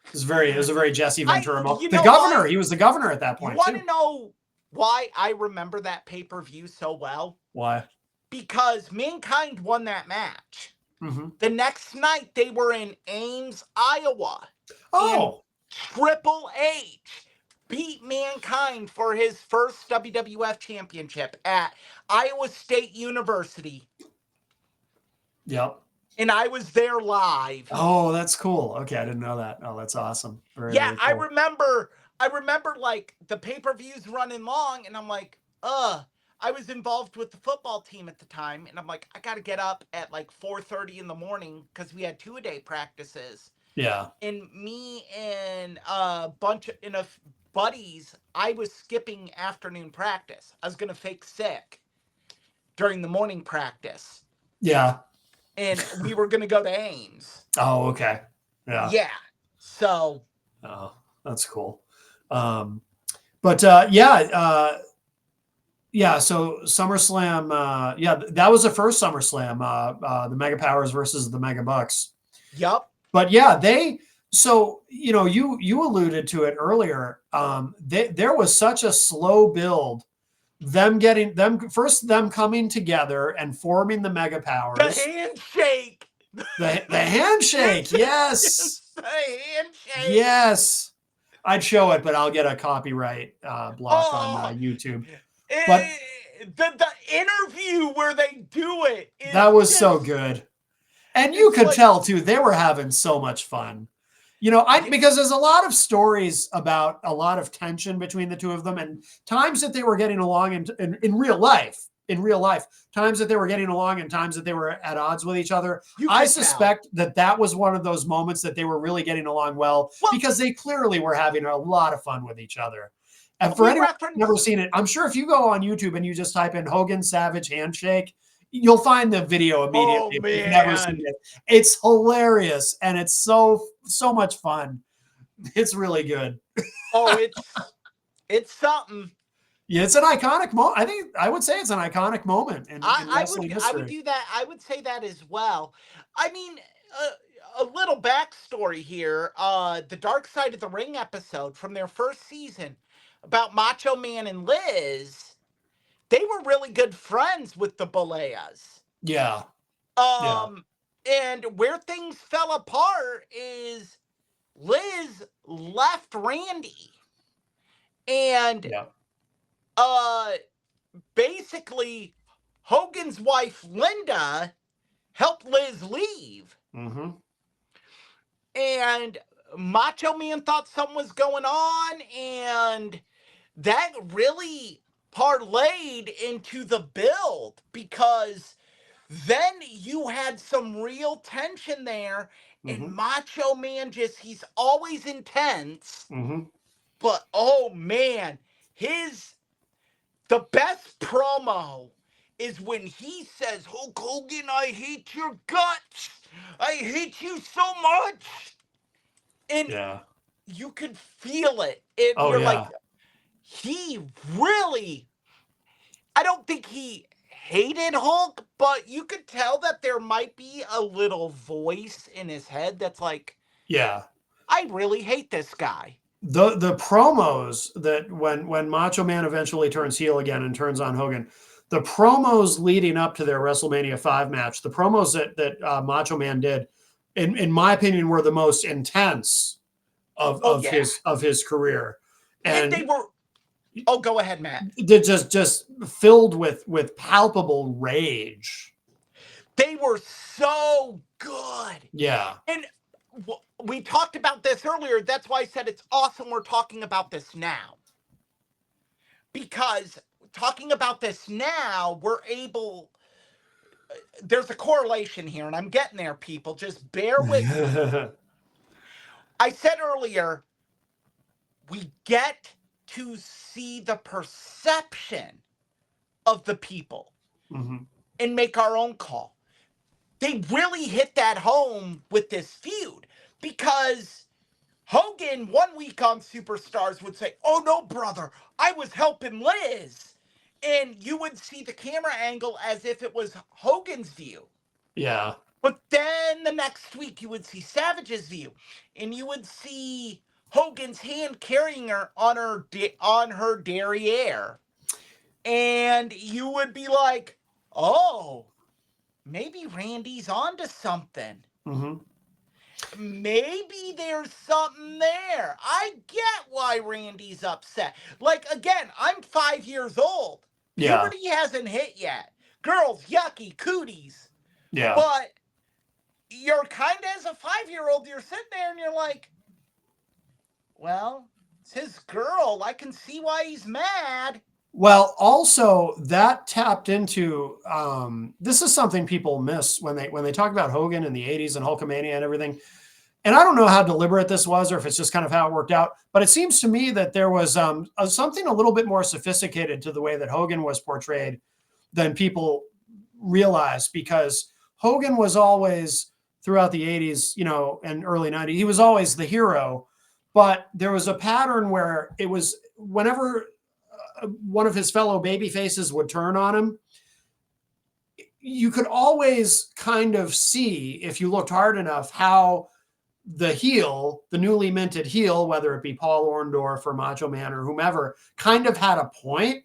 A: It was a very Jesse Ventura moment. The governor, he was the governor at that point.
B: You want to know why I remember that pay-per-view so well?
A: Why?
B: Because Mankind won that match.
A: Mm-hmm.
B: The next night they were in Ames, Iowa.
A: Oh.
B: Triple H beat Mankind for his first WWF championship at Iowa State University.
A: Yep.
B: And I was there live.
A: Oh, that's cool. Okay, I didn't know that. Oh, that's awesome. Very,
B: yeah,
A: very cool.
B: I remember like the pay-per-views running long, and I'm like, I was involved with the football team at the time, and I'm like, I gotta get up at like 4:30 in the morning because we had 2-a-day practices.
A: Yeah.
B: And me and a bunch of buddies, I was skipping afternoon practice. I was gonna fake sick during the morning practice.
A: Yeah.
B: And we were gonna go to Ames.
A: Oh, okay. Yeah.
B: Yeah. So.
A: Oh, that's cool. But yeah. So SummerSlam, that was the first SummerSlam, the Mega Powers versus the Mega Bucks.
B: Yep.
A: But yeah, you alluded to it earlier. There was such a slow build. Them coming together and forming the Mega Powers.
B: The handshake.
A: The handshake. Yes.
B: The handshake.
A: Yes. I'd show it, but I'll get a copyright block on YouTube. But
B: the interview where they do it.
A: That was so good. And you could tell too, they were having so much fun. Because there's a lot of stories about a lot of tension between the two of them, and times that they were getting along in real life, times that they were getting along and times that they were at odds with each other. I suspect that was one of those moments that they were really getting along well, because they clearly were having a lot of fun with each other. And for anyone who's never seen it, I'm sure if you go on YouTube and you just type in Hogan Savage handshake, you'll find the video immediately.
B: Oh, man.
A: If you've never seen it. It's hilarious, and it's so much fun. It's really good.
B: Oh, it's something.
A: Yeah, it's an iconic moment. I would say it's an iconic moment in wrestling history.
B: I would do that. I would say that as well. I mean, a little backstory here. The Dark Side of the Ring episode from their first season about Macho Man and Liz. They were really good friends with the Boleas.
A: Yeah.
B: And where things fell apart is Liz left Randy. And basically Hogan's wife Linda helped Liz leave.
A: Mm-hmm.
B: And Macho Man thought something was going on, and that really parlayed into the build, because Then you had some real tension there, and
A: Mm-hmm.
B: Macho Man he's always intense,
A: Mm-hmm.
B: but oh man, his the best promo is when he says, Hulk Hogan, I hate your guts. I hate you so much. And
A: Yeah.
B: you could feel it. And
A: Oh
B: you're like,
A: yeah.
B: he really, I don't think he hated Hulk, but you could tell that there might be a little voice in his head that's like,
A: Yeah.
B: I really hate this guy.
A: The promos that when Macho Man eventually turns heel again and turns on Hogan, the promos leading up to their WrestleMania 5 match, the promos that Macho Man did, in my opinion, were the most intense of
B: Oh,
A: of
B: yeah.
A: his of his career,
B: And they
A: and
B: were, oh, go ahead, Matt.
A: they're just filled with palpable rage.
B: They were so good.
A: Yeah.
B: And we talked about this earlier. That's why I said it's awesome we're talking about this now. Because talking about this now, we're able, there's a correlation here, and I'm getting there, people. Just bear with me. I said earlier, we get to see the perception of the people
A: Mm-hmm.
B: and make our own call. They really hit that home with this feud because Hogan, 1 week on Superstars, would say, Oh no, brother, I was helping Liz. And you would see the camera angle as if it was Hogan's view.
A: Yeah.
B: But then the next week, you would see Savage's view, and you would see Hogan's hand carrying her on her derriere, and you would be like, "Oh, maybe Randy's onto something.
A: Mm-hmm.
B: Maybe there's something there. I get why Randy's upset. Like again, I'm 5 years old.
A: Yeah.
B: Puberty hasn't hit yet. Girls, yucky, cooties,
A: Yeah.
B: but." You're kind of, as a 5-year-old, you're sitting there and you're like, well, it's his girl. I can see why he's mad.
A: Well, also that tapped into this is something people miss when they talk about Hogan in the 80s and Hulkamania and everything. And I don't know how deliberate this was or if it's just kind of how it worked out, but it seems to me that there was something a little bit more sophisticated to the way that Hogan was portrayed than people realize, because Hogan was always, throughout the 80s, and early 90s, he was always the hero, but there was a pattern where it was whenever one of his fellow baby faces would turn on him, you could always kind of see, if you looked hard enough, how the heel, the newly minted heel, whether it be Paul Orndorff or Macho Man or whomever, kind of had a point.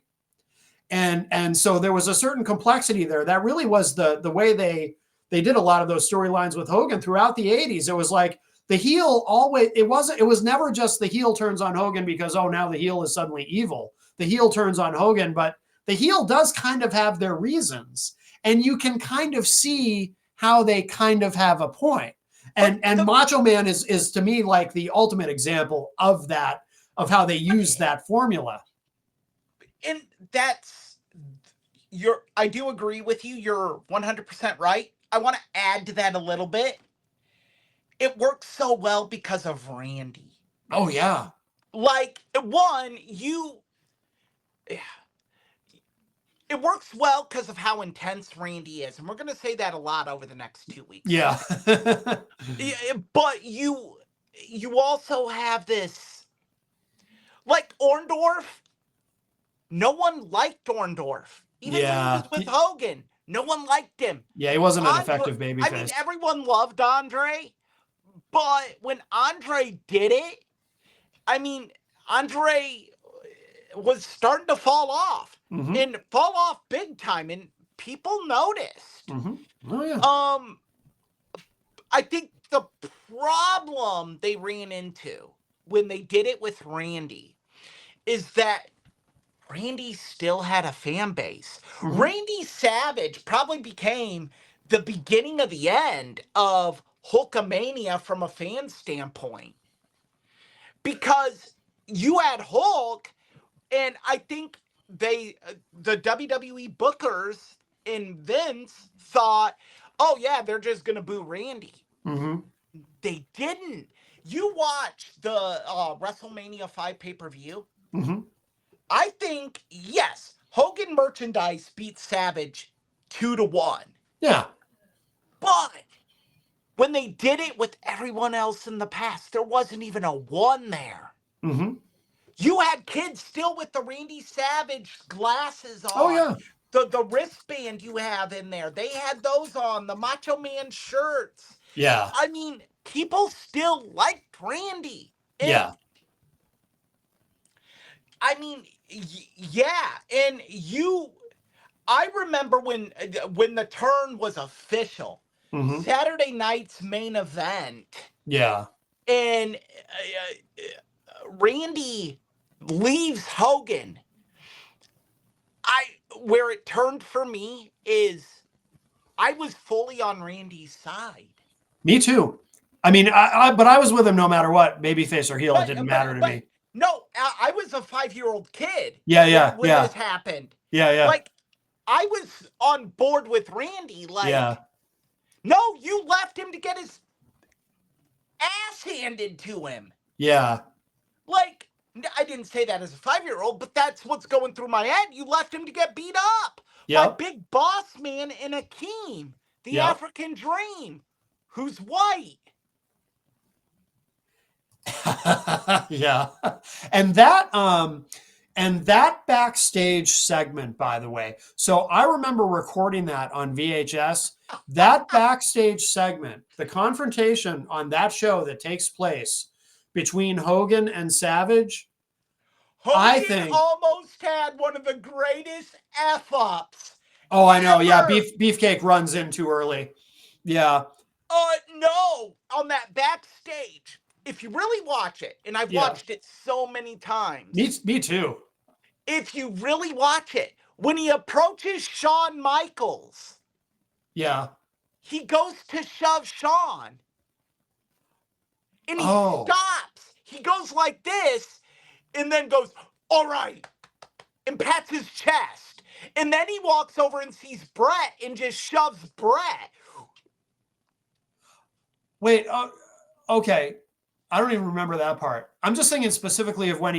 A: And so there was a certain complexity there. That really was the way they did a lot of those storylines with Hogan throughout the 80s. It was like the heel always, it was never just the heel turns on Hogan because, oh, now the heel is suddenly evil. The heel turns on Hogan, but the heel does kind of have their reasons. And you can kind of see how they kind of have a point. And Macho Man is to me like the ultimate example of that, of how they use that formula.
B: And I do agree with you. You're 100% right. I want to add to that a little bit. It works so well because of Randy.
A: Oh, yeah.
B: Like, one, it works well because of how intense Randy is. And we're going to say that a lot over the next 2 weeks.
A: Yeah.
B: But you also have this, like Orndorff. No one liked Orndorff. Even when he was with Hogan, no one liked him.
A: Yeah, he wasn't an effective babyface.
B: I mean, everyone loved Andre, but when Andre did it, I mean, Andre was starting to fall off, and fall off big time, and people noticed.
A: Oh yeah.
B: I think the problem they ran into when they did it with Randy is that Randy still had a fan base. Randy Savage probably became the beginning of the end of Hulkamania from a fan standpoint. Because you had Hulk, and I think the WWE bookers and Vince thought, oh, yeah, they're just going to boo Randy.
A: Mm-hmm.
B: They didn't. You watch the WrestleMania 5 pay-per-view.
A: Mm-hmm.
B: I think, yes, Hogan merchandise beats Savage 2-1.
A: Yeah.
B: But when they did it with everyone else in the past, there wasn't even a 1 there.
A: Mm-hmm.
B: You had kids still with the Randy Savage glasses on.
A: Oh, yeah.
B: The wristband you have in there. They had those on. The Macho Man shirts.
A: Yeah.
B: I mean, people still liked Randy. And,
A: Yeah.
B: I mean, yeah. And I remember when the turn was official.
A: Mm-hmm.
B: Saturday night's main event.
A: Yeah.
B: And Randy leaves Hogan. Where it turned for me is I was fully on Randy's side.
A: Me too. I mean, but I was with him no matter what, babyface or heel. It didn't matter to me.
B: No, I was a 5-year-old kid.
A: Yeah.
B: When this happened.
A: Yeah.
B: Like, I was on board with Randy. Like,
A: yeah.
B: No, you left him to get his ass handed to him.
A: Yeah.
B: Like, I didn't say that as a 5-year-old, but that's what's going through my head. You left him to get beat up by Big Boss Man and Akeem, the African Dream, who's white.
A: Yeah. And that backstage segment, by the way. So I remember recording that on VHS. That backstage segment, the confrontation on that show that takes place between Hogan and Savage.
B: Hogan almost had one of the greatest F-ups.
A: Oh, I know. Ever. Yeah, Beefcake runs in too early. Yeah.
B: No, on that backstage, if you really watch it, and I've watched it so many times.
A: Me too.
B: If you really watch it, when he approaches Shawn Michaels, he goes to shove Shawn, and he stops. He goes like this, and then goes, all right, and pats his chest. And then he walks over and sees Brett and just shoves Brett.
A: Wait, okay. I don't even remember that part. I'm just thinking specifically of when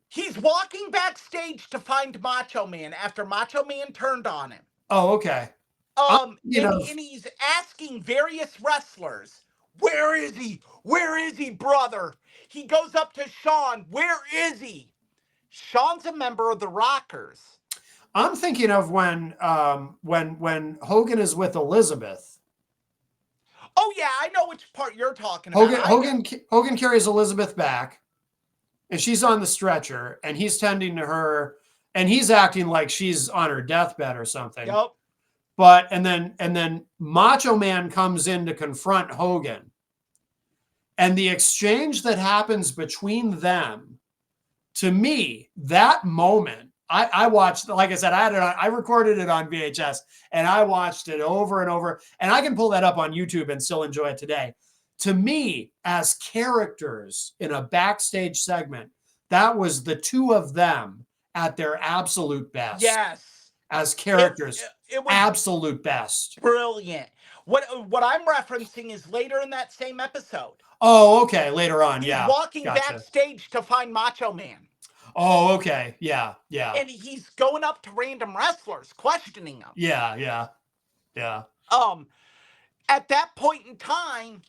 B: he's walking backstage to find Macho Man after Macho Man turned on him.
A: Oh, okay.
B: And he's asking various wrestlers, where is he? Where is he, brother? He goes up to Shawn. Where is he? Shawn's a member of the Rockers.
A: I'm thinking of when Hogan is with Elizabeth.
B: Oh yeah, I know which part you're talking about.
A: Hogan carries Elizabeth back, and she's on the stretcher, and he's tending to her, and he's acting like she's on her deathbed or something.
B: Yep.
A: But and then Macho Man comes in to confront Hogan, and the exchange that happens between them, to me, that moment. I watched, like I said, I recorded it on VHS and I watched it over and over, and I can pull that up on YouTube and still enjoy it today. To me, as characters in a backstage segment, that was the two of them at their absolute best.
B: Yes.
A: As characters, it was absolute best.
B: Brilliant. What I'm referencing is later in that same episode.
A: Oh, okay. Later on,
B: He's walking backstage to find Macho Man.
A: Oh, okay. Yeah.
B: And he's going up to random wrestlers, questioning them.
A: Yeah.
B: At that point in time,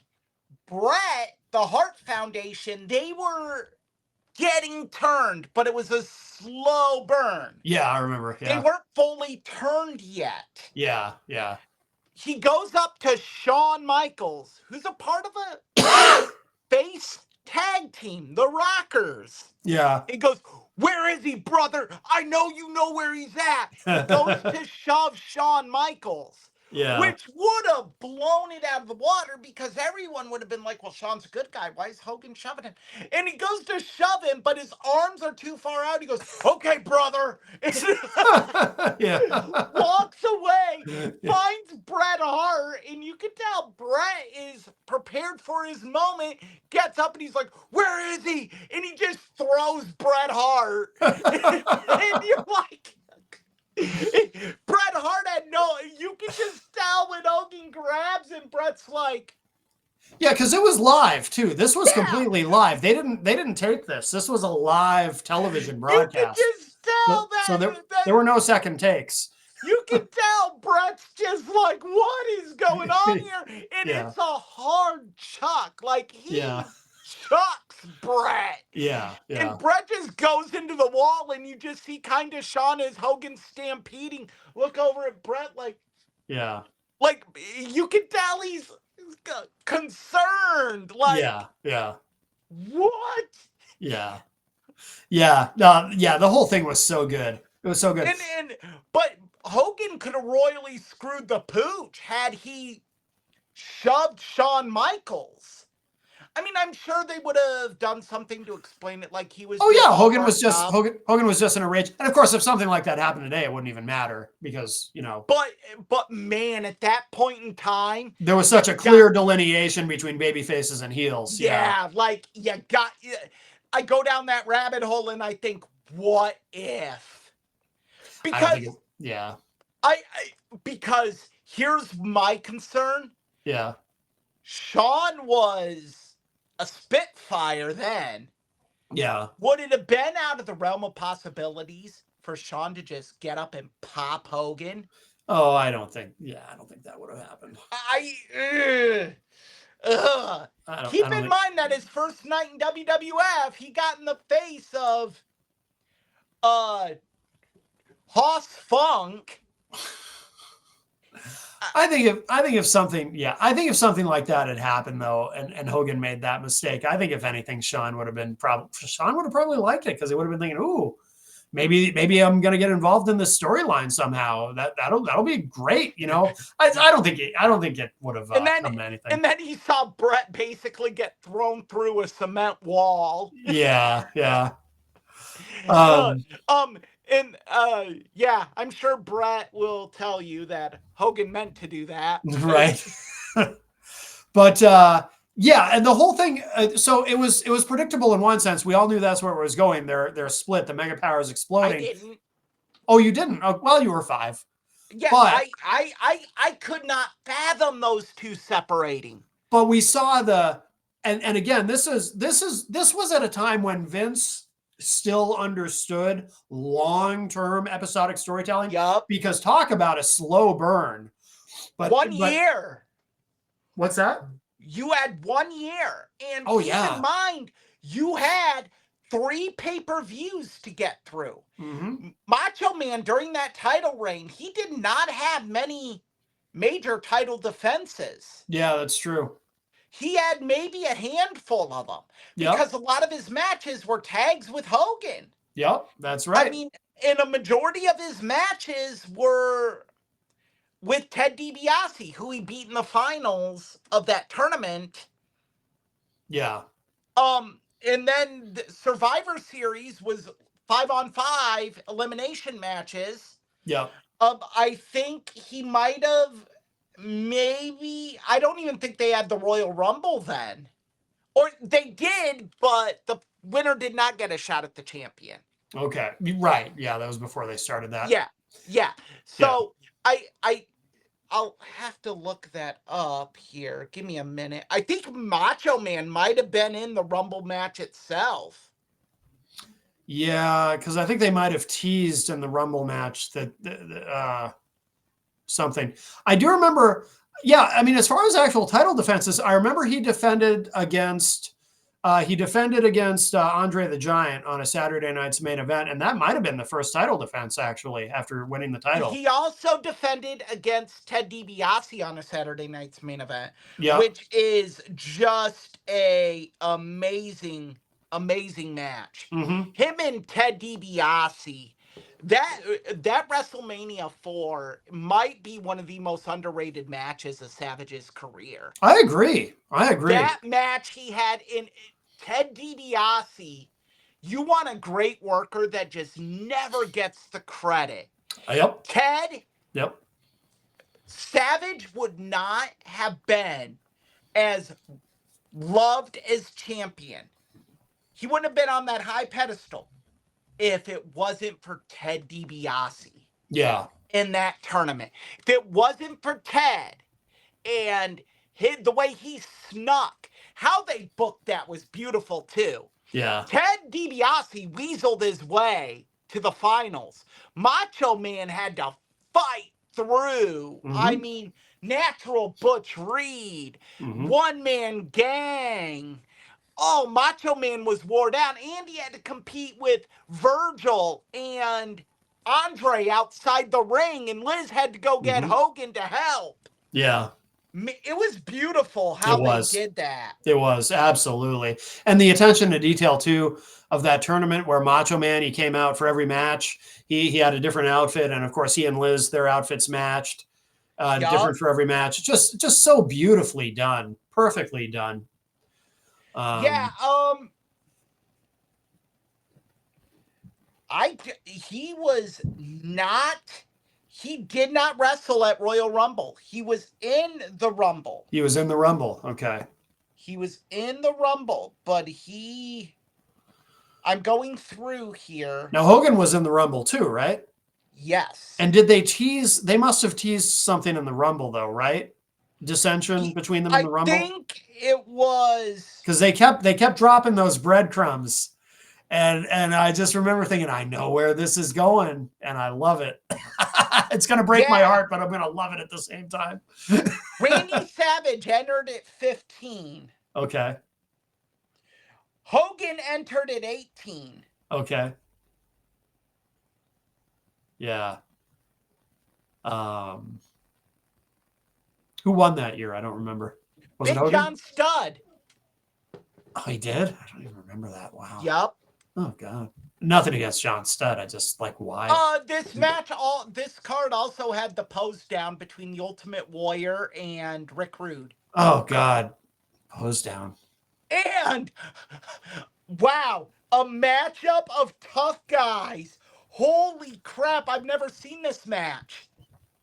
B: Brett, the Hart Foundation, they were getting turned, but it was a slow burn.
A: Yeah, I remember. Yeah.
B: They weren't fully turned yet.
A: Yeah.
B: He goes up to Shawn Michaels, who's a part of a face tag team, the Rockers.
A: Yeah.
B: He goes, where is he, brother? I know you know where he's at. He goes to shove Shawn Michaels.
A: Yeah.
B: Which would have blown it out of the water because everyone would have been like, well, Shawn's a good guy. Why is Hogan shoving him? And he goes to shove him, but his arms are too far out. He goes, okay, brother. Walks away, finds Bret Hart, and you can tell Bret is prepared for his moment, gets up and he's like, where is he? And he just throws Bret Hart. And you're like, Bret Hart had you can just tell when Hogan grabs and Bret's like,
A: Yeah, because it was live too. This was
B: yeah,
A: completely live. They didn't tape this. This was a live television
B: you can
A: broadcast.
B: just tell
A: So
B: that,
A: there were no second takes.
B: you can tell Bret's just like, what is going on here? And
A: Yeah.
B: it's a hard chuck. Like,
A: Yeah.
B: he chucks Bret.
A: Yeah. Yeah.
B: And Bret just goes into the wall, and you just see kind of Shawn as Hogan stampeding, look over at Bret
A: Yeah.
B: like you can tell he's concerned. Like,
A: Yeah. Yeah.
B: what?
A: Yeah. Yeah. Yeah. The whole thing was so good. It was so good.
B: But Hogan could have royally screwed the pooch had he shoved Shawn Michaels. I mean, I'm sure they would have done something to explain it, like he was.
A: Oh yeah, Hogan was just in a rage, and of course, if something like that happened today, it wouldn't even matter because
B: But man, at that point in time,
A: there was such a clear delineation between baby faces and heels.
B: Yeah, like you got. I go down that rabbit hole and I think, what if? Because because here's my concern.
A: Yeah.
B: Shawn was a Spitfire then.
A: Yeah.
B: Would it have been out of the realm of possibilities for Shawn to just get up and pop Hogan?
A: Oh, I don't think that would have happened.
B: Keep in mind that his first night in WWF, he got in the face of Hoss Funk.
A: I think if something like that had happened though, and Hogan made that mistake, I think if anything, Shawn would have probably liked it because he would have been thinking, ooh, maybe I'm gonna get involved in this storyline somehow. That'll be great, you know. I don't think it would have come to anything.
B: And then he saw Bret basically get thrown through a cement wall.
A: Yeah.
B: Yeah, I'm sure Bret will tell you that Hogan meant to do that.
A: Right. But yeah, and the whole thing. So it was predictable in one sense. We all knew that's where it was going. They're split. The Mega Powers exploding.
B: I didn't.
A: Oh, you didn't? Oh, well, you were 5.
B: Yeah, but I could not fathom those two separating.
A: But we saw and again, this was at a time when Vince still understood long-term episodic storytelling.
B: Yup.
A: Because talk about a slow burn. But
B: 1 year.
A: What's that?
B: You had 1 year. And keep in mind, you had 3 pay-per-views to get through.
A: Mm-hmm.
B: Macho Man, during that title reign, he did not have many major title defenses.
A: Yeah, that's true.
B: He had maybe a handful of them because a lot of his matches were tags with Hogan.
A: Yep, that's right.
B: I mean, and a majority of his matches were with Ted DiBiase, who he beat in the finals of that tournament.
A: Yeah.
B: And then the Survivor Series was 5-on-5 elimination matches.
A: Yeah.
B: I think he might have I don't even think they had the Royal Rumble then. Or they did, but the winner did not get a shot at the champion.
A: Okay. Right. Yeah, that was before they started that.
B: Yeah. So I'll have to look that up here. Give me a minute. I think Macho Man might have been in the Rumble match itself.
A: Yeah, because I think they might have teased in the Rumble match that something. I do remember. Yeah, I mean, as far as actual title defenses, I remember he defended against Andre the Giant on a Saturday night's main event, and that might have been the first title defense actually after winning the title.
B: He also defended against Ted DiBiase on a Saturday night's main event, which is just a amazing match.
A: Mm-hmm.
B: Him and Ted DiBiase. That WrestleMania 4 might be one of the most underrated matches of Savage's career.
A: I agree.
B: That match he had in Ted DiBiase, you want a great worker that just never gets the credit.
A: Yep.
B: Ted.
A: Yep.
B: Savage would not have been as loved as champion. He wouldn't have been on that high pedestal if it wasn't for Ted DiBiase.
A: Yeah.
B: in that tournament. If it wasn't for Ted and the way he snuck, how they booked that was beautiful too.
A: Yeah.
B: Ted DiBiase weaseled his way to the finals. Macho Man had to fight through. I
A: Mm-hmm.
B: mean, natural Butch Reed,
A: Mm-hmm.
B: one man gang. Oh, Macho Man was wore down. And he had to compete with Virgil and Andre outside the ring, and Liz had to go get
A: Mm-hmm.
B: Hogan to help.
A: Yeah.
B: It was beautiful
A: It
B: how they
A: was.
B: did that.
A: It was, absolutely. And the attention to detail too of that tournament where Macho Man, he came out for every match. He had a different outfit, and of course he and Liz, their outfits matched. Different
B: Yup.
A: for every match. Just so beautifully done. Perfectly done.
B: Yeah,
A: Um,
B: he was not, he did not wrestle at Royal Rumble. He was in the Rumble.
A: he was in the Rumble. Okay.
B: He was in the Rumble, but I'm going through here.
A: Now Hogan was in the Rumble too, right?
B: Yes.
A: And did they tease? They must have teased something in the Rumble, though, right? Dissension between them in the
B: I
A: Rumble,
B: think it was.
A: because they kept dropping those breadcrumbs, and I just remember thinking, I know where this is going, and I love it. It's gonna break my
B: Yeah.
A: heart, but I'm gonna love it at the same time.
B: Randy Savage entered at 15.
A: Okay.
B: Hogan entered at 18.
A: Okay. Yeah. Um, who won that year? I don't remember. Was it
B: Big
A: Hogan?
B: John Studd.
A: Oh, he did? I don't even remember that. Wow.
B: Yup.
A: Oh, God. Nothing against John Studd. I just like, why?
B: This card also had the pose down between the Ultimate Warrior and Rick Rude.
A: Oh, God. Pose down.
B: And wow, a matchup of tough guys. Holy crap, I've never seen this match.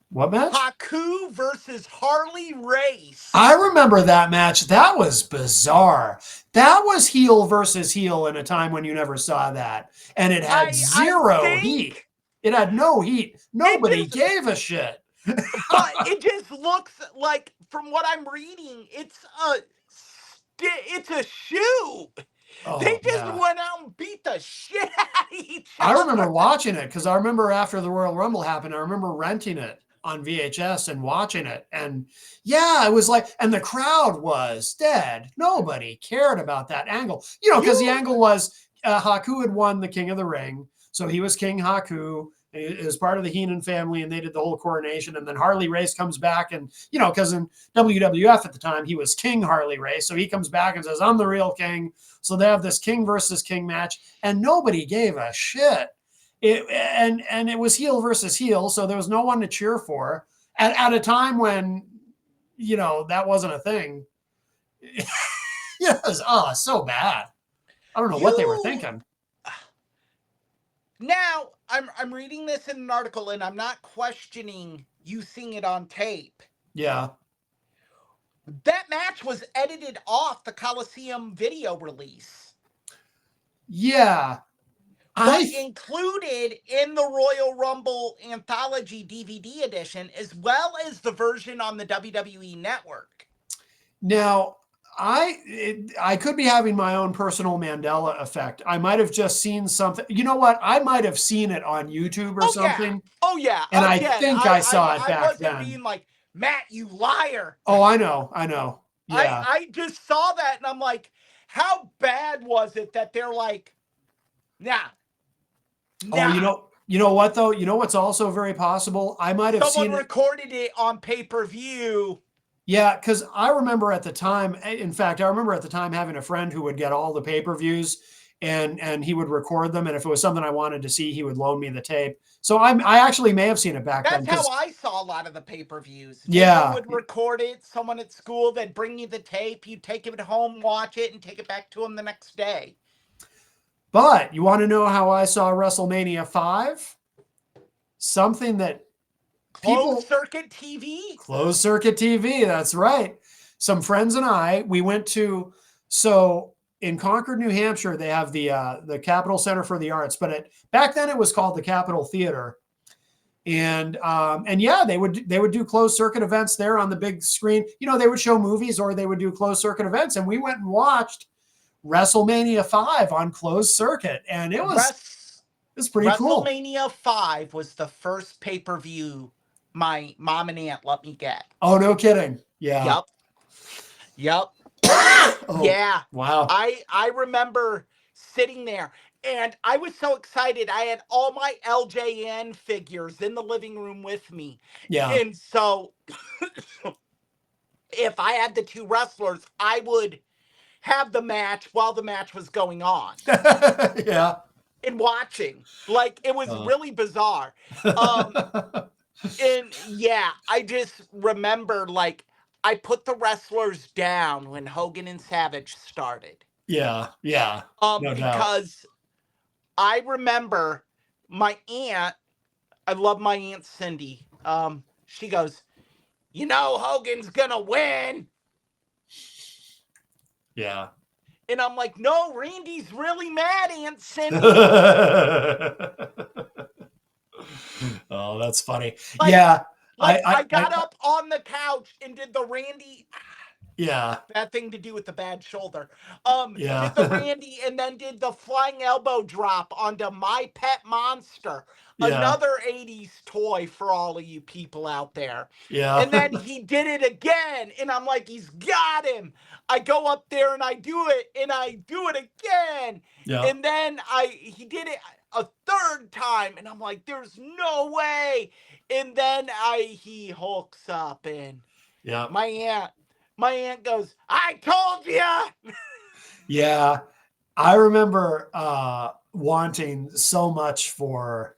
A: What match?
B: Haku versus Harley Race.
A: I remember that match. That was bizarre. That was heel versus heel in a time when you never saw that. And it had zero heat. It had no heat. Nobody gave a shit.
B: But it just looks like, from what I'm reading, it's a shoot.
A: Oh,
B: they just
A: yeah.
B: went out and beat the shit out of each other.
A: I remember watching it because I remember after the Royal Rumble happened, I remember renting it on VHS and watching it. And yeah, it was like, and the crowd was dead. Nobody cared about that angle, because the angle was Haku had won the King of the Ring. So he was King Haku. It was part of the Heenan family, and they did the whole coronation. And then Harley Race comes back, and because in WWF at the time he was King Harley Race, so he comes back and says, "I'm the real king." So they have this king versus king match, and nobody gave a shit. And it was heel versus heel, so there was no one to cheer for at a time when that wasn't a thing. It was so bad. I don't know what they were thinking.
B: Now, I'm reading this in an article, and I'm not questioning you seeing it on tape.
A: Yeah.
B: That match was edited off the Coliseum video release.
A: Yeah.
B: But included in the Royal Rumble Anthology DVD edition, as well as the version on the WWE Network.
A: Now, I could be having my own personal Mandela effect. I might have just seen something. You know what? I might have seen it on YouTube or something.
B: Yeah. Oh, yeah.
A: And again, I think I saw it back then. I wasn't
B: being like, Matt, you liar.
A: Oh, I know. Yeah.
B: I just saw that, and I'm like, how bad was it that they're like, nah.
A: Oh, you know what, though? You know what's also very possible? I might have
B: someone recorded it on pay-per-view.
A: Yeah, because I remember at the time, in fact, I remember at the time having a friend who would get all the pay-per-views and he would record them. And if it was something I wanted to see, he would loan me the tape. So I actually may have seen it back then.
B: That's how I saw a lot of the pay-per-views.
A: Yeah.
B: Someone would record it, someone at school, they'd bring you the tape, you take it home, watch it, and take it back to them the next day.
A: But you want to know how I saw WrestleMania 5? Something that
B: Closed circuit TV?
A: Closed circuit TV, that's right. Some friends and I, we went to, so in Concord, New Hampshire, they have the Capitol Center for the Arts, but back then it was called the Capitol Theater. And yeah, they would do closed circuit events there on the big screen. They would show movies or they would do closed circuit events, and we went and watched WrestleMania 5 on closed circuit, and it was pretty cool.
B: WrestleMania 5 was the first pay-per-view my mom and aunt let me get.
A: Oh, no kidding. Yeah.
B: Yep.
A: Oh,
B: yeah.
A: Wow.
B: I remember sitting there and I was so excited. I had all my LJN figures in the living room with me.
A: Yeah.
B: And so if I had the two wrestlers, I would have the match while the match was going on.
A: Yeah.
B: And watching. Like, it was really bizarre. And yeah, I just remember, like, I put the wrestlers down when Hogan and Savage started.
A: Yeah. No
B: because I remember my aunt, I love my Aunt Cindy. She goes, Hogan's gonna win.
A: Yeah.
B: And I'm like, no, Randy's really mad, Aunt Cindy.
A: Oh, that's funny.
B: Like,
A: yeah.
B: I got up on the couch and did the Randy.
A: Yeah.
B: Bad thing to do with the bad shoulder.
A: Yeah.
B: Did the Randy and then did the flying elbow drop onto My Pet Monster.
A: Yeah.
B: Another 80s toy for all of you people out there.
A: Yeah.
B: And then he did it again. And I'm like, he's got him. I go up there and I do it. And I do it again.
A: Yeah.
B: And then he did it a third time. And I'm like, there's no way. And then he hulks up and
A: Yeah.
B: my aunt goes, I told you.
A: Yeah. I remember wanting so much for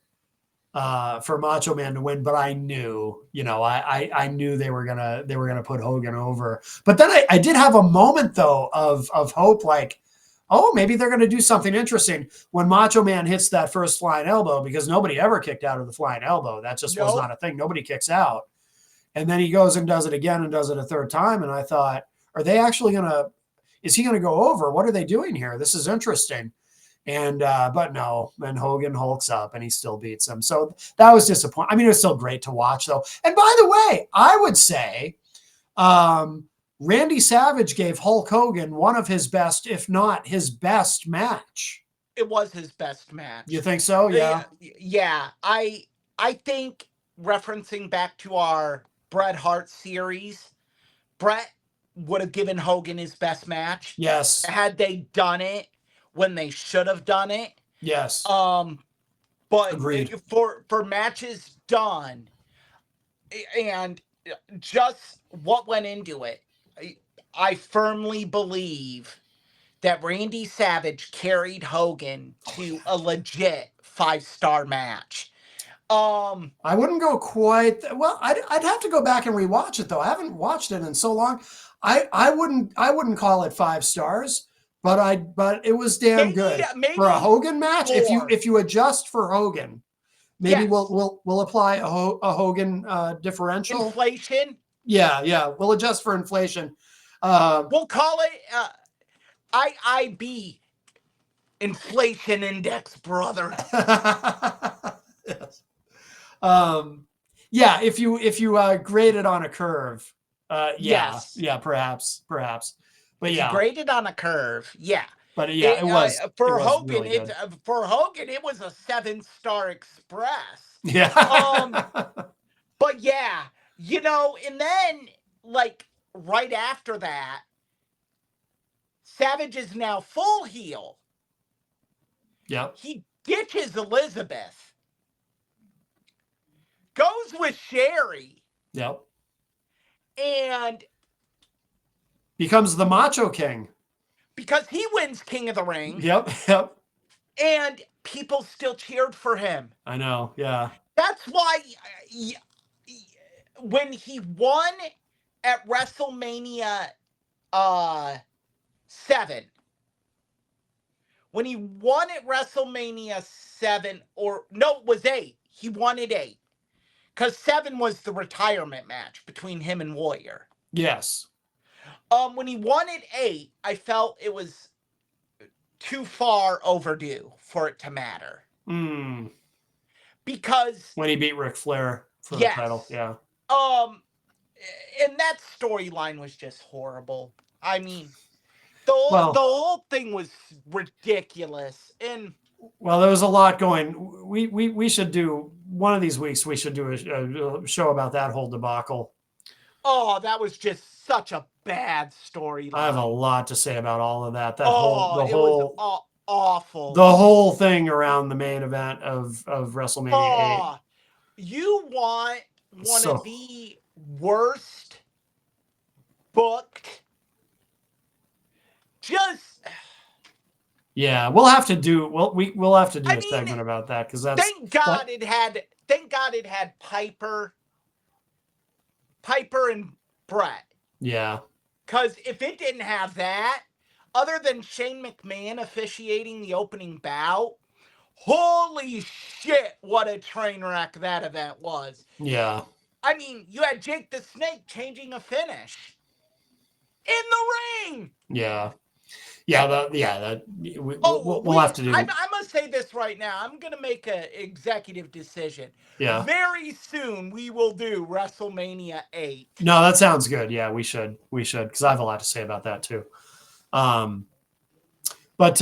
A: Macho Man to win, but I knew, I knew they were gonna put Hogan over. But then I did have a moment though of hope, like, oh, maybe they're gonna do something interesting when Macho Man hits that first flying elbow, because nobody ever kicked out of the flying elbow. That just was not a thing. Nobody kicks out. And then he goes and does it again and does it a third time. And I thought, are they actually is he gonna go over? What are they doing here? This is interesting. And but no, then Hogan hulks up and he still beats him. So that was disappointing. I mean, it was still great to watch though. And by the way, I would say Randy Savage gave Hulk Hogan one of his best, if not his best match.
B: It was his best match.
A: You think so? Yeah.
B: Yeah. I think, referencing back to our Bret Hart series, Bret would have given Hogan his best match.
A: Yes.
B: Had they done it when they should have done it.
A: Yes.
B: But
A: agreed.
B: For matches done and just what went into it, I firmly believe that Randy Savage carried Hogan to a legit 5-star match.
A: I wouldn't go quite. Well, I'd have to go back and rewatch it though. I haven't watched it in so long. I wouldn't call it 5 stars, but it was damn good for a Hogan match.
B: 4.
A: If you adjust for Hogan, maybe we'll apply a Hogan differential.
B: Inflation.
A: Yeah, we'll adjust for inflation.
B: We'll call it IIB, inflation index, brother.
A: Yes. Yeah, if you grade it on a curve,
B: yes,
A: perhaps, but yeah,
B: graded on a curve, yeah.
A: But yeah, it was
B: for
A: it was
B: Hogan.
A: Really good.
B: For Hogan, it was a 7-star express.
A: Yeah.
B: But yeah, and then like right after that, Savage is now full heel.
A: Yeah.
B: He ditches Elizabeth. Goes with Sherry.
A: Yep.
B: And
A: becomes the Macho King.
B: Because he wins King of the Ring.
A: Yep.
B: And people still cheered for him.
A: I know, yeah.
B: That's why when he won at WrestleMania 7, when he won at WrestleMania 7, or no, it was 8. He won at 8. Because 7 was the retirement match between him and Warrior.
A: Yes.
B: When he won at 8, I felt it was too far overdue for it to matter. because
A: when he beat Ric Flair for the title.
B: yes,
A: Yeah.
B: And that storyline was just horrible. I mean, the
A: Well,
B: whole thing was ridiculous. And
A: well, there was a lot going. We should do one of these weeks. We should do a show about that whole debacle.
B: oh, that was just such a bad
A: I have a
B: storyline.
A: lot to say about all of that.
B: Oh, it was awful.
A: The whole thing around the main event of WrestleMania 8.
B: Oh, you want one of
A: So
B: the worst booked, just
A: yeah, we'll have to do we'll have to do a
B: mean,
A: segment about that because that's
B: thank God it had Piper and Brett.
A: yeah.
B: Because if it didn't have that, other than Shane McMahon officiating the opening bout, holy shit, what a train wreck that event was.
A: Yeah.
B: I mean, you had Jake the Snake changing a finish in the ring.
A: Yeah. Yeah, we'll have to do.
B: I'm going to say this right now. I'm going to make an executive decision.
A: Yeah.
B: Very soon we will do WrestleMania 8.
A: No, that sounds good. Yeah, we should because I have a lot to say about that too. But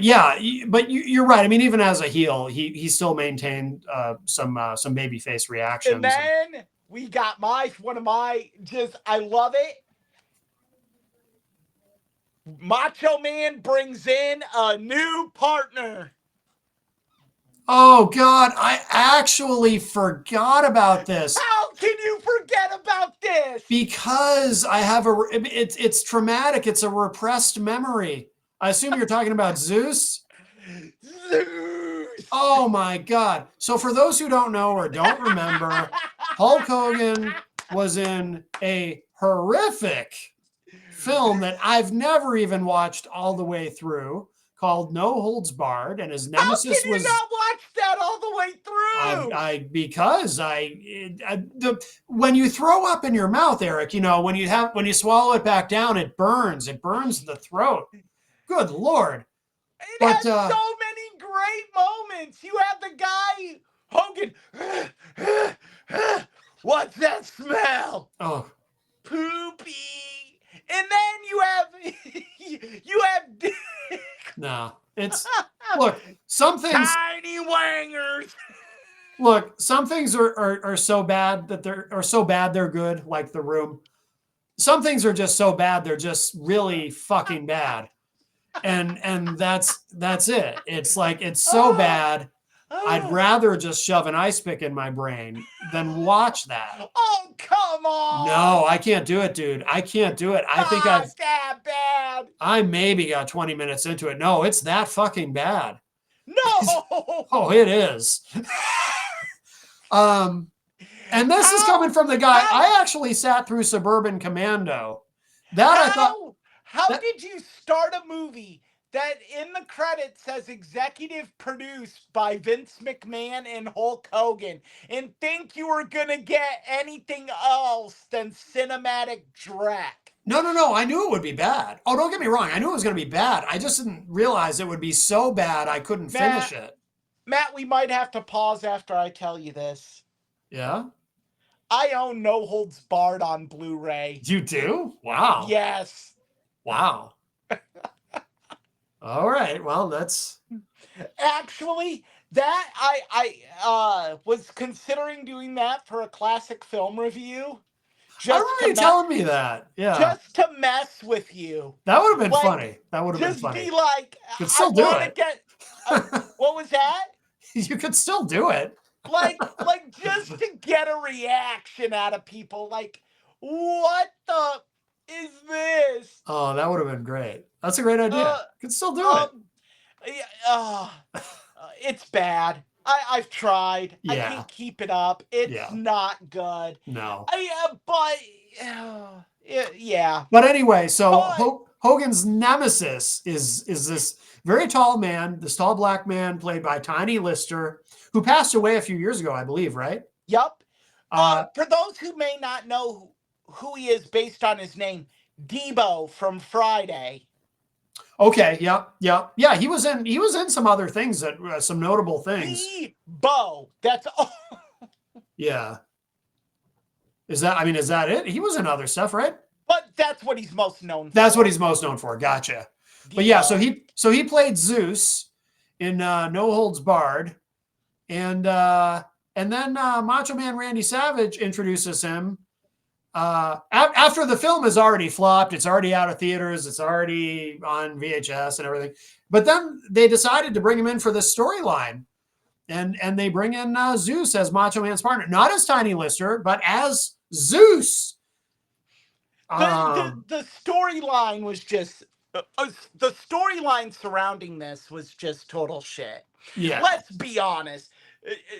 A: yeah, but you're right. I mean, even as a heel, he still maintained some babyface reactions.
B: And then we got one of my I love it. Macho Man brings in a new partner.
A: Oh God, I actually forgot about this.
B: How can you forget about this?
A: Because it's traumatic. It's a repressed memory. I assume you're talking about Zeus.
B: Zeus.
A: Oh my God. So for those who don't know or don't remember, Hulk Hogan was in a horrific film that I've never even watched all the way through called No Holds Barred, and his nemesis was.
B: How can you not watch that all the way through?
A: Because when you throw up in your mouth, Eric, when you swallow it back down, it burns the throat. Good Lord.
B: It has so many great moments. You have the guy Hogan. What's that smell?
A: Oh,
B: poopy. And then you have Dick.
A: No, it's look, some things
B: tiny wangers.
A: Look, some things are so bad that they're good, like The Room. Some things are just so bad they're just really fucking bad. And that's it. It's like it's so bad. I'd rather just shove an ice pick in my brain than watch that.
B: Oh, come on.
A: No, I can't do it, dude. I can't do it. I think
B: that bad.
A: I maybe got 20 minutes into it. No, it's that fucking bad.
B: No.
A: Oh, it is. And this is coming from the guy. I actually sat through Suburban Commando.
B: How did you start a movie that in the credits says executive produced by Vince McMahon and Hulk Hogan and think you were going to get anything else than cinematic dreck?
A: No. I knew it would be bad. Oh, don't get me wrong. I knew it was going to be bad. I just didn't realize it would be so bad I couldn't finish it.
B: Matt, we might have to pause after I tell you this.
A: Yeah?
B: I own No Holds Barred on Blu-ray.
A: You do? Wow.
B: Yes.
A: Wow. All right. Well, that's
B: actually that I was considering doing that for a classic film review.
A: I remember you telling me that. Yeah.
B: Just to mess with you.
A: That would have been funny. That would have been funny.
B: Just be like,
A: you could still do it.
B: What was that?
A: You could still do it.
B: like just to get a reaction out of people. Like, what the is this?
A: Oh, that would have been great. That's a great idea. You could still do it.
B: It's bad. I've tried.
A: Yeah.
B: I can't keep it up. It's not good.
A: No.
B: Yeah.
A: But anyway, so Hogan's nemesis is this very tall man, this tall black man played by Tiny Lister, who passed away a few years ago, I believe, right?
B: Yep. For those who may not know who he is based on his name, Debo from Friday.
A: Okay. Yeah. Yeah. Yeah. He was in some other things that some notable things.
B: Bo. That's all.
A: Yeah. Is that it? He was in other stuff, right?
B: But that's what he's most known for.
A: That's what he's most known for. Gotcha. But yeah, so he played Zeus in No Holds Barred, and then Macho Man Randy Savage introduces him after the film has already flopped. It's already out of theaters. It's already on VHS and everything. But then they decided to bring him in for this storyline, and they bring in Zeus as Macho Man's partner, not as Tiny Lister, but as Zeus.
B: The storyline was just the storyline surrounding this was just total shit.
A: Yeah.
B: Let's be honest.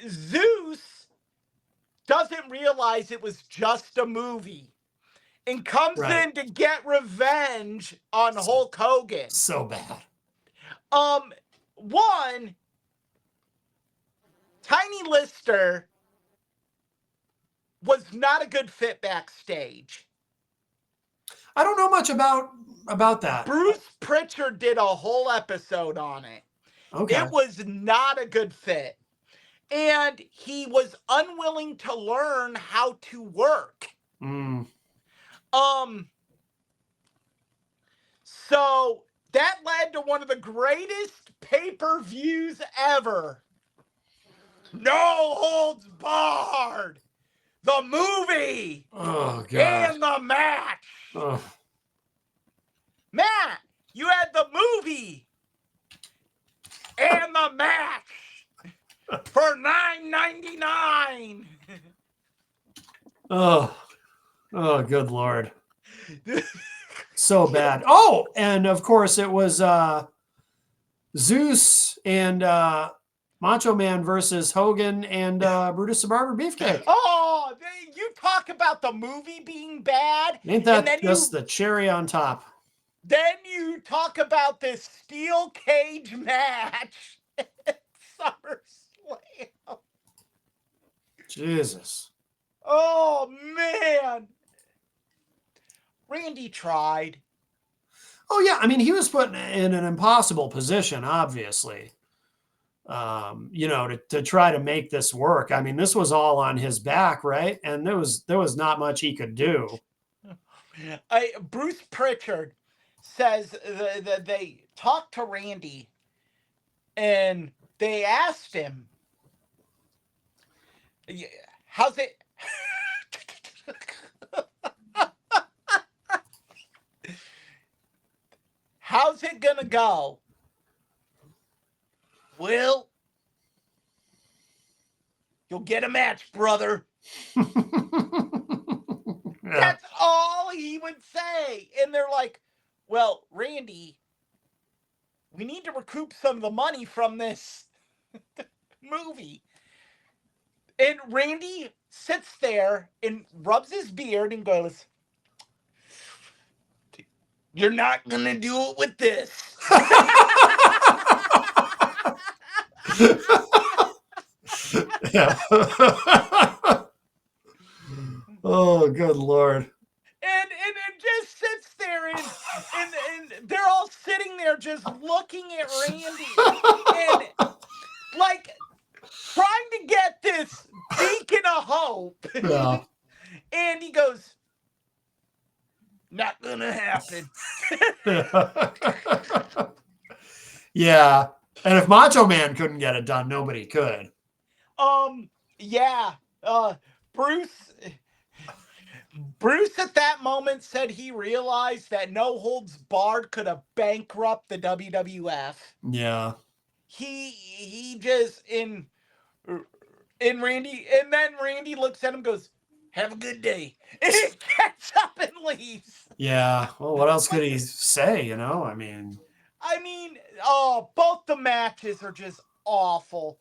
B: Zeus doesn't realize it was just a movie and comes in to get revenge on Hulk Hogan.
A: So bad.
B: One, Tiny Lister was not a good fit backstage.
A: I don't know much about that.
B: Bruce Pritchard did a whole episode on it.
A: Okay.
B: It was not a good fit. And he was unwilling to learn how to work. So that led to one of the greatest pay-per-views ever. No Holds Barred. The movie.
A: Oh, God.
B: And the match.
A: Oh.
B: Matt, you had the movie and the match for $9.99.
A: Oh, good Lord. So bad. Oh, and of course it was Zeus and Macho Man versus Hogan and Brutus the Barber Beefcake.
B: Oh, you talk about the movie being bad.
A: Ain't that just the cherry on top?
B: Then you talk about this steel cage match at SummerSlam.
A: Jesus.
B: Oh, man. Randy tried.
A: Oh, yeah. I mean, he was put in an impossible position, obviously, to try to make this work. I mean, this was all on his back, right? And there was not much he could do.
B: Bruce Pritchard says that they talked to Randy and they asked him, how's it? How's it gonna go? Well, you'll get a match, brother.
A: Yeah.
B: That's all he would say. And they're like, well, Randy, we need to recoup some of the money from this movie. And Randy sits there and rubs his beard and goes, you're not going to do it with this.
A: Yeah. Oh, good Lord.
B: And it just sits there and they're all sitting there just looking at Randy and like trying to get this beacon of hope.
A: Yeah.
B: And he goes, not gonna happen.
A: Yeah. And if Macho Man couldn't get it done, nobody could.
B: Yeah. Bruce at that moment said he realized that No Holds Barred could have bankrupted the WWF.
A: Yeah.
B: He just in Randy, and then Randy looks at him and goes, have a good day. And he gets up and leaves.
A: Yeah. Well, what else could he say, I mean,
B: both the matches are just awful.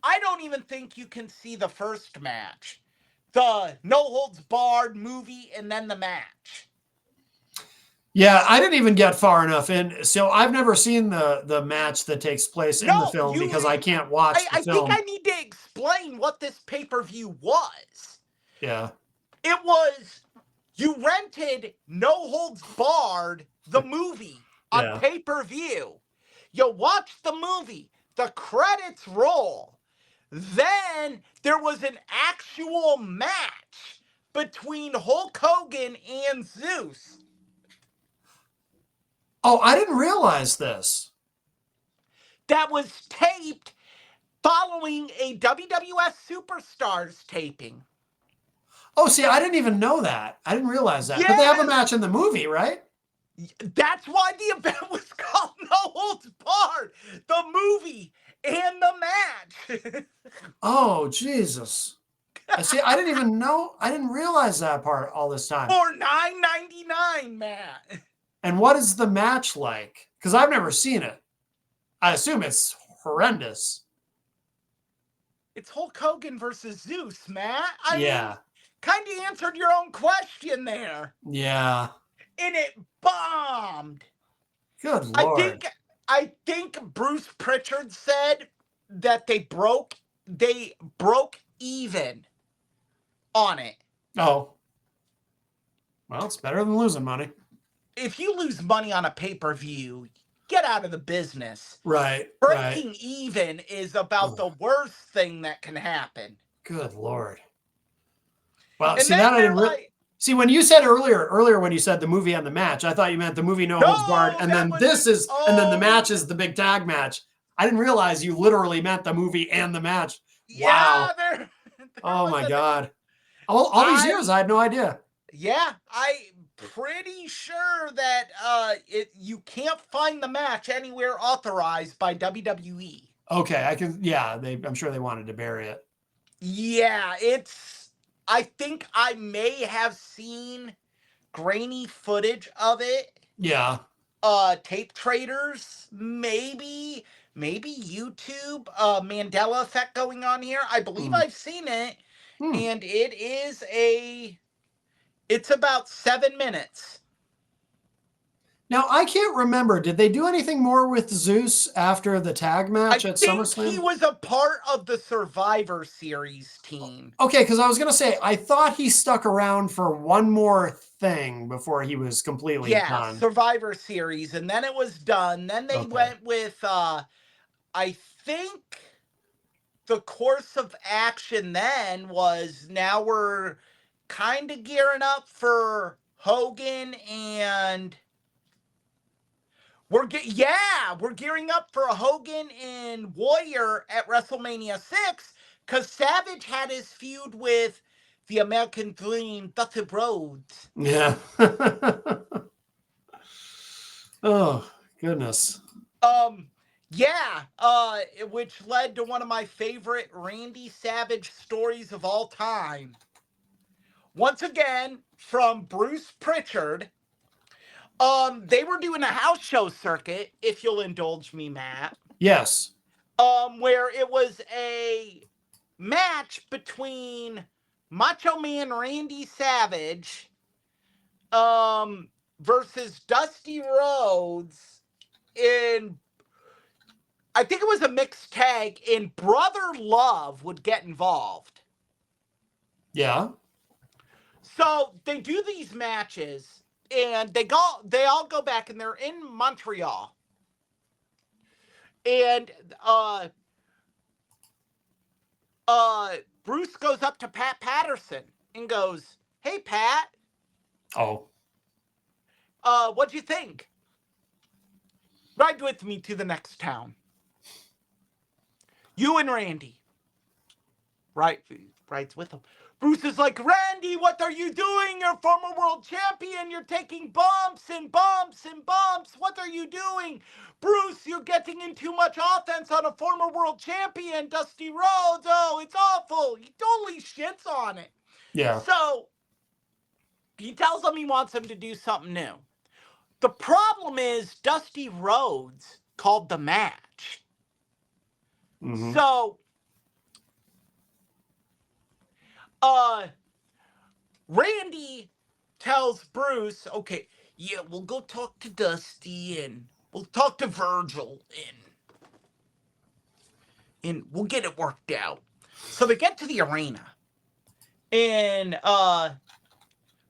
B: I don't even think you can see the first match. The No Holds Barred movie and then the match.
A: Yeah, I didn't even get far enough in. So I've never seen the match that takes place in the film because I can't watch the film.
B: I think I need to explain what this pay-per-view was.
A: Yeah.
B: It was, you rented No Holds Barred, the movie. on
A: Yeah.
B: pay-per-view. You watch the movie, the credits roll. Then there was an actual match between Hulk Hogan and Zeus.
A: Oh, I didn't realize this.
B: That was taped following a WWF Superstars taping.
A: Oh, see, I didn't even know that. I didn't realize that. But they have a
B: Yes!
A: match in the movie, right?
B: That's why the event was called No Holds Barred. The movie and the match.
A: Oh, Jesus. See, I didn't even know. I didn't realize that part all this time.
B: For $9.99, Matt.
A: And what is the match like? Because I've never seen it. I assume it's horrendous.
B: It's Hulk Hogan versus Zeus, Matt. I mean, kind of answered your own question there.
A: Yeah.
B: And it bombed.
A: Good Lord.
B: I think Bruce Pritchard said that they broke even on it.
A: Oh. Well, it's better than losing money.
B: If you lose money on a pay-per-view, get out of the business.
A: Right.
B: Breaking even is about the worst thing that can happen.
A: Good Lord. Well,
B: And
A: see, that I didn't see, when you said earlier when you said the movie and the match, I thought you meant the movie No Holds Barred, and then and then the match is the big tag match. I didn't realize you literally meant the movie and the match. Wow.
B: Yeah, there
A: oh my God. All these years, I had no idea.
B: Yeah, I'm pretty sure that you can't find the match anywhere authorized by WWE.
A: Okay, I'm sure they wanted to bury it.
B: Yeah, I think I may have seen grainy footage of it.
A: Yeah.
B: Tape traders, maybe YouTube, Mandela effect going on here. I believe I've seen it, and it's about 7 minutes.
A: Now, I can't remember. Did they do anything more with Zeus after the tag match at SummerSlam?
B: I think he was a part of the Survivor Series team.
A: Okay, because I was going to say, I thought he stuck around for one more thing before he was completely done.
B: Survivor Series, and then it was done. Then they went with, I think the course of action then was, now we're kind of gearing up for Hogan and... We're gearing up for a Hogan and Warrior at WrestleMania 6, because Savage had his feud with the American Dream, Dusty Rhodes.
A: Yeah. Oh, goodness.
B: Which led to one of my favorite Randy Savage stories of all time. Once again, from Bruce Pritchard. They were doing a house show circuit, if you'll indulge me, Matt.
A: Yes.
B: Where it was a match between Macho Man Randy Savage, versus Dusty Rhodes in, I think it was a mixed tag, and Brother Love would get involved.
A: Yeah.
B: So they do these matches. And they all go back, and they're in Montreal. And Bruce goes up to Pat Patterson and goes, "Hey, Pat.
A: Oh.
B: What'd you think? Ride with me to the next town. You and Randy." Rides with him. Bruce is like, "Randy, what are you doing? You're former world champion. You're taking bumps and bumps and bumps. What are you doing? Bruce, you're getting in too much offense on a former world champion, Dusty Rhodes. Oh, it's awful." He totally shits on it.
A: Yeah.
B: So he tells him he wants him to do something new. The problem is Dusty Rhodes called the match.
A: Mm-hmm.
B: So Randy tells Bruce, "Okay, yeah, we'll go talk to Dusty, and we'll talk to Virgil, and we'll get it worked out." So they get to the arena, and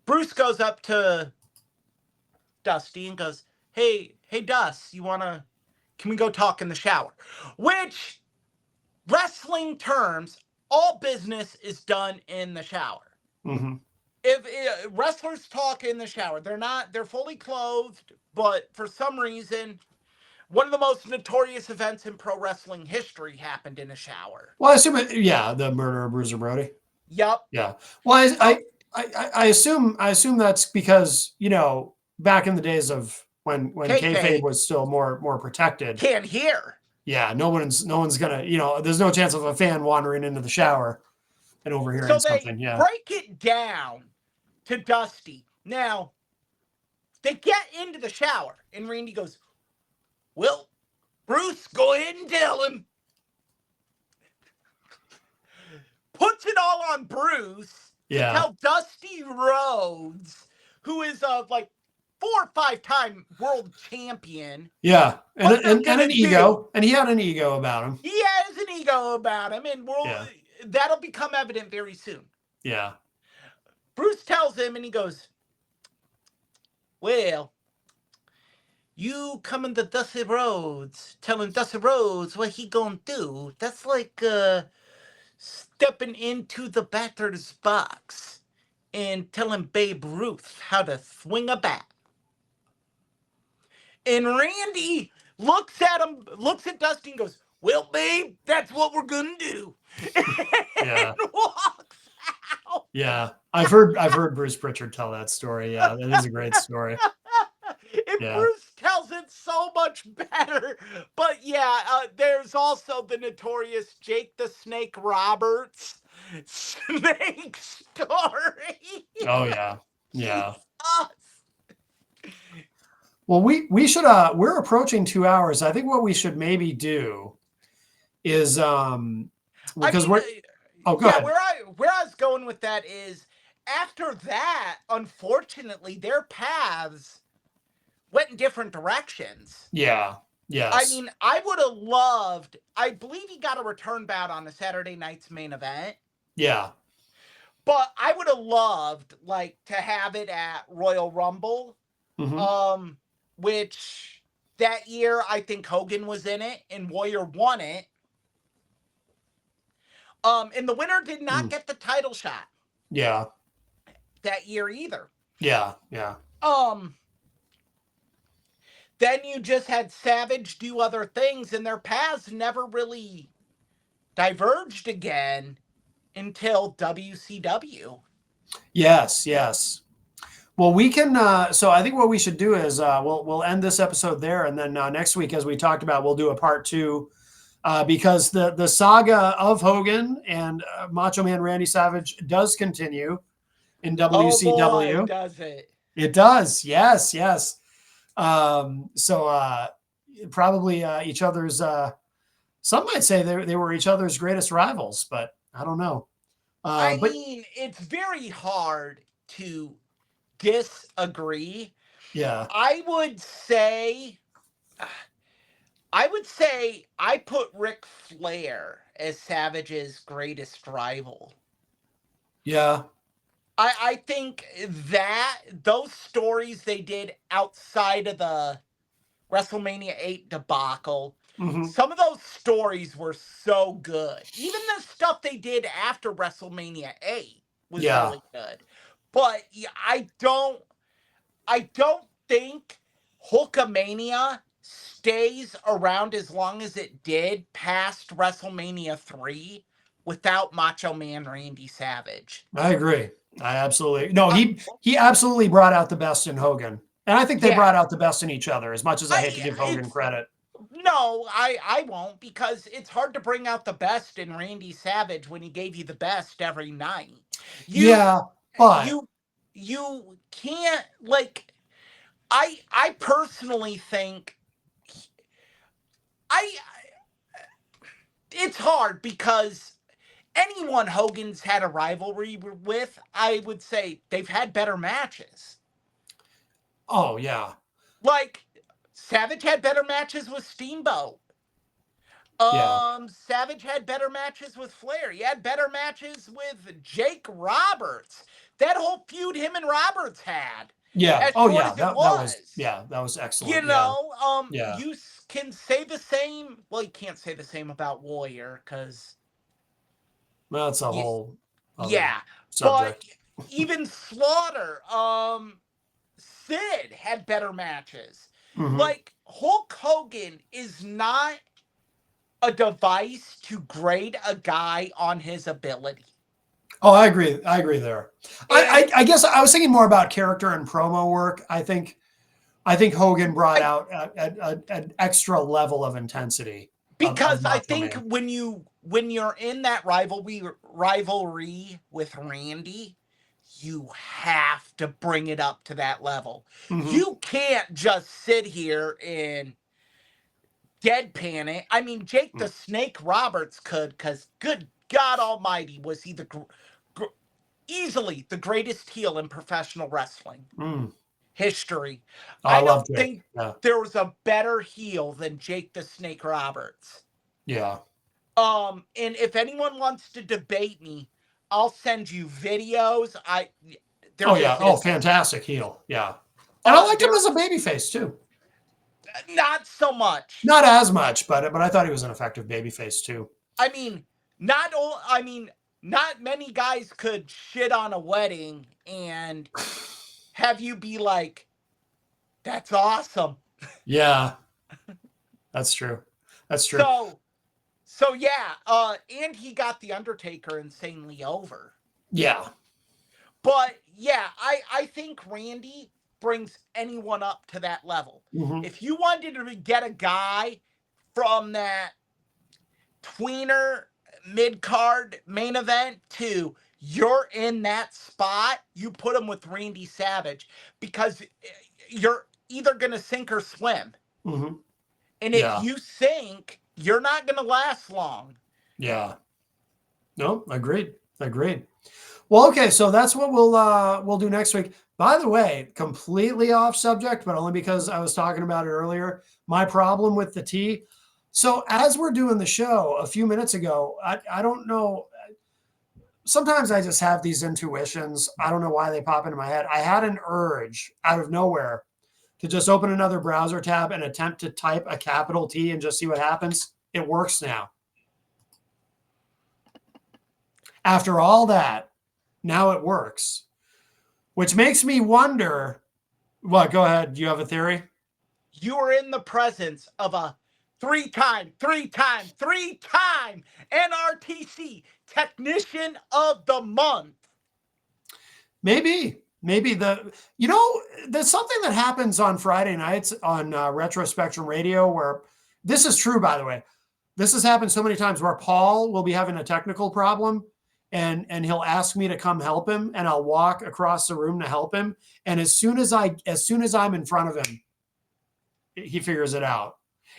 B: Bruce goes up to Dusty and goes, hey, Dust, can we go talk in the shower? Which, wrestling terms, all business is done in the shower.
A: Mm-hmm.
B: If wrestlers talk in the shower, they're fully clothed, but for some reason, one of the most notorious events in pro wrestling history happened in a shower.
A: Well, I assume the murder of Bruiser Brody.
B: Yup.
A: Yeah. Well,
B: So
A: I assume that's because back in the days of when kayfabe
B: kayfabe
A: was still more protected.
B: can't hear.
A: Yeah, no one's gonna there's no chance of a fan wandering into the shower and overhearing
B: So they
A: something. Yeah.
B: break it down to Dusty. Now, they get into the shower, and Randy goes, "Well, Bruce, go ahead and tell him." Puts it all on Bruce to tell Dusty Rhodes, who is like 4 or 5 time world champion.
A: Yeah, and
B: What they're
A: and
B: gonna
A: an
B: do.
A: ego, and he had an ego about him.
B: He has an ego about him, and
A: Yeah.
B: that'll become evident very soon.
A: Yeah.
B: Bruce tells him, and he goes, "Well, you coming to Dusty Rhodes, telling Dusty Rhodes what he gonna do. That's like stepping into the batter's box and telling Babe Ruth how to swing a bat." And Randy looks at Dusty and goes, "Well, babe, that's what we're gonna do."
A: Yeah.
B: And walks out.
A: Yeah. I've heard Bruce Pritchard tell that story. Yeah, that is a great story.
B: And
A: Yeah.
B: Bruce tells it so much better. But yeah, there's also the notorious Jake the Snake Roberts snake story.
A: Oh yeah. Yeah.
B: Jesus.
A: Well, we should we're approaching 2 hours. I think what we should maybe do is because we're go ahead.
B: Where I was going with that is, after that, unfortunately, their paths went in different directions.
A: Yeah. Yes.
B: I mean, I would have loved. I believe he got a return bout on the Saturday night's main event.
A: Yeah.
B: But I would have loved to have it at Royal Rumble.
A: Mm-hmm.
B: Which that year I think Hogan was in it and Warrior won it. And the winner did not get the title shot.
A: Yeah.
B: That year either.
A: Yeah. Yeah.
B: Then you just had Savage do other things, and their paths never really diverged again until WCW.
A: Yes. Yes. Well, we can. So I think what we should do is we'll end this episode there, and then next week, as we talked about, we'll do a part 2 because the saga of Hogan and Macho Man Randy Savage does continue in WCW.
B: Oh boy, does it?
A: It does. Yes. Yes. So probably each other's. Some might say they were each other's greatest rivals, but I don't know.
B: I mean, it's very hard to disagree.
A: Yeah.
B: I would say I put Ric Flair as Savage's greatest rival.
A: Yeah.
B: I think that those stories they did outside of the WrestleMania 8 debacle, some of those stories were so good. Even the stuff they did after WrestleMania 8 was really good. But I don't think Hulkamania stays around as long as it did past WrestleMania 3 without Macho Man Randy Savage.
A: I agree. I absolutely he absolutely brought out the best in Hogan, and I think they brought out the best in each other. As much as I hate to give Hogan credit,
B: no, I won't, because it's hard to bring out the best in Randy Savage when he gave you the best every night.
A: But
B: you can't I personally think it's hard because anyone Hogan's had a rivalry with, I would say they've had better matches.
A: Oh, yeah.
B: Savage had better matches with Steamboat. Savage had better matches with Flair. He had better matches with Jake Roberts. That whole feud him and Roberts had.
A: Yeah.
B: As
A: Oh
B: short
A: yeah.
B: as it
A: That was
B: you
A: excellent. Yeah.
B: know,
A: Yeah.
B: you can say the same. Well, you can't say the same about Warrior because,
A: Well, that's a
B: yeah,
A: whole other
B: yeah. But
A: subject.
B: even Slaughter, Sid had better matches.
A: Mm-hmm.
B: Like Hulk Hogan is not a device to grade a guy on his ability.
A: Oh, I agree. I agree there.
B: And
A: I guess I was thinking more about character and promo work. I think Hogan brought
B: I,
A: out an extra level of intensity of
B: because I
A: Macho
B: think
A: Man.
B: when you're in that rivalry with Randy, you have to bring it up to that level.
A: Mm-hmm.
B: You can't just sit here and deadpan it. I mean, Jake the Snake Roberts could, because good God Almighty, was he easily the greatest heel in professional wrestling
A: Mm.
B: history.
A: Oh, I
B: I
A: love
B: don't
A: Jake.
B: think
A: Yeah.
B: there was a better heel than Jake the Snake Roberts.
A: Yeah.
B: And if anyone wants to debate me, I'll send you videos.
A: Oh
B: There's a
A: yeah. Oh,
B: vid.
A: fantastic heel. Yeah. And I liked him
B: There
A: as a babyface too.
B: not so much.
A: Not as much, but I thought he was an effective babyface too.
B: I mean, not all. I mean, not many guys could shit on a wedding and have you be like, "That's awesome."
A: Yeah, that's true. That's true.
B: So yeah. And he got the Undertaker insanely over.
A: Yeah.
B: But yeah, I think Randy brings anyone up to that level.
A: Mm-hmm.
B: If you wanted to get a guy from that tweener mid card main event to you're in that spot, you put him with Randy Savage because you're either going to sink or swim.
A: Mm-hmm.
B: And if
A: Yeah.
B: you sink, you're not going to last long.
A: Yeah. No, agreed. Agreed. Well, okay, so that's what we'll do next week. By the way, completely off subject, but only because I was talking about it earlier. My problem with the tea. So as we're doing the show a few minutes ago, I don't know. Sometimes I just have these intuitions. I don't know why they pop into my head. I had an urge out of nowhere to just open another browser tab and attempt to type a capital T and just see what happens. It works now. After all that, now it works, which makes me wonder. What? Go ahead. Do you have a theory?
B: You are in the presence of a three-time NRTC Technician of the Month.
A: Maybe there's something that happens on Friday nights on Retro Spectrum Radio where this is true, by the way. This has happened so many times where Paul will be having a technical problem and he'll ask me to come help him, and I'll walk across the room to help him. And as soon as I'm in front of him, he figures it out.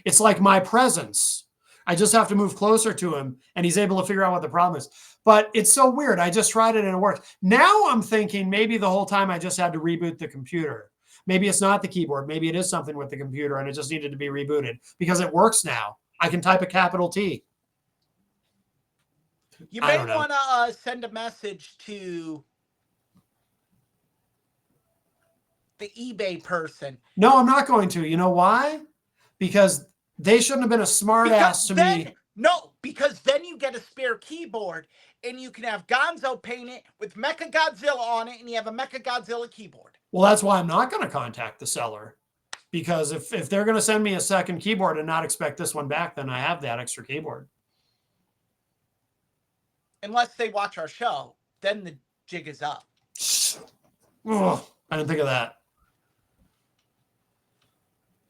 A: It's like my presence. I just have to move closer to him and he's able to figure out what the problem is. But it's so weird. I just tried it and it worked. Now I'm thinking maybe the whole time I just had to reboot the computer. Maybe it's not the keyboard. Maybe it is something with the computer and it just needed to be rebooted because it works now. I can type a capital T.
B: You
A: I
B: may
A: don't know.
B: want to send a message to the eBay person.
A: No, I'm not going to. You know why? Because they shouldn't have been a smart ass to me.
B: No, because then you get a spare keyboard and you can have Gonzo paint it with Mecha Godzilla on it and you have a Mecha Godzilla keyboard.
A: Well, that's why I'm not going to contact the seller. Because if they're going to send me a second keyboard and not expect this one back, then I have that extra keyboard.
B: Unless they watch our show, then the jig is up.
A: Ugh, I didn't think of that.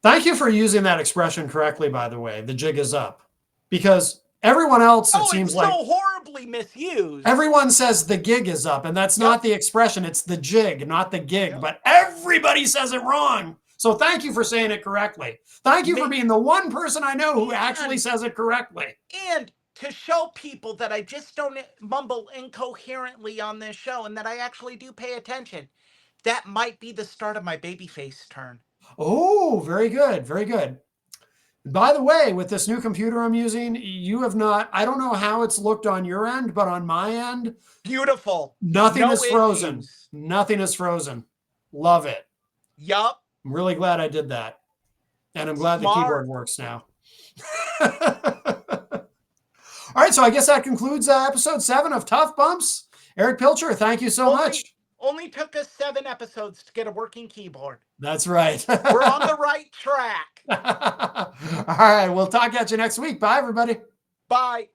A: Thank you for using that expression correctly, by the way. The jig is up. Because everyone else, it seems like,
B: so horribly misused.
A: Everyone says the gig is up, and that's not the expression. It's the jig, not the gig. But everybody says it wrong. So thank you for saying it correctly. Thank you for being the one person I know who actually says it correctly.
B: And to show people that I just don't mumble incoherently on this show and that I actually do pay attention, that might be the start of my babyface turn.
A: Oh, very good. Very good. By the way, with this new computer I'm using, you have not, I don't know how it's looked on your end, but on my end,
B: beautiful.
A: Nothing is frozen. Nothing is frozen. Love it.
B: Yup.
A: I'm really glad I did that. And I'm glad the keyboard works now. All right, so I guess that concludes episode 7 of Tough Bumps. Eric Pilcher, thank you so much.
B: Only took us 7 episodes to get a working keyboard.
A: That's right.
B: We're on the right track.
A: All right, we'll talk at you next week. Bye, everybody.
B: Bye.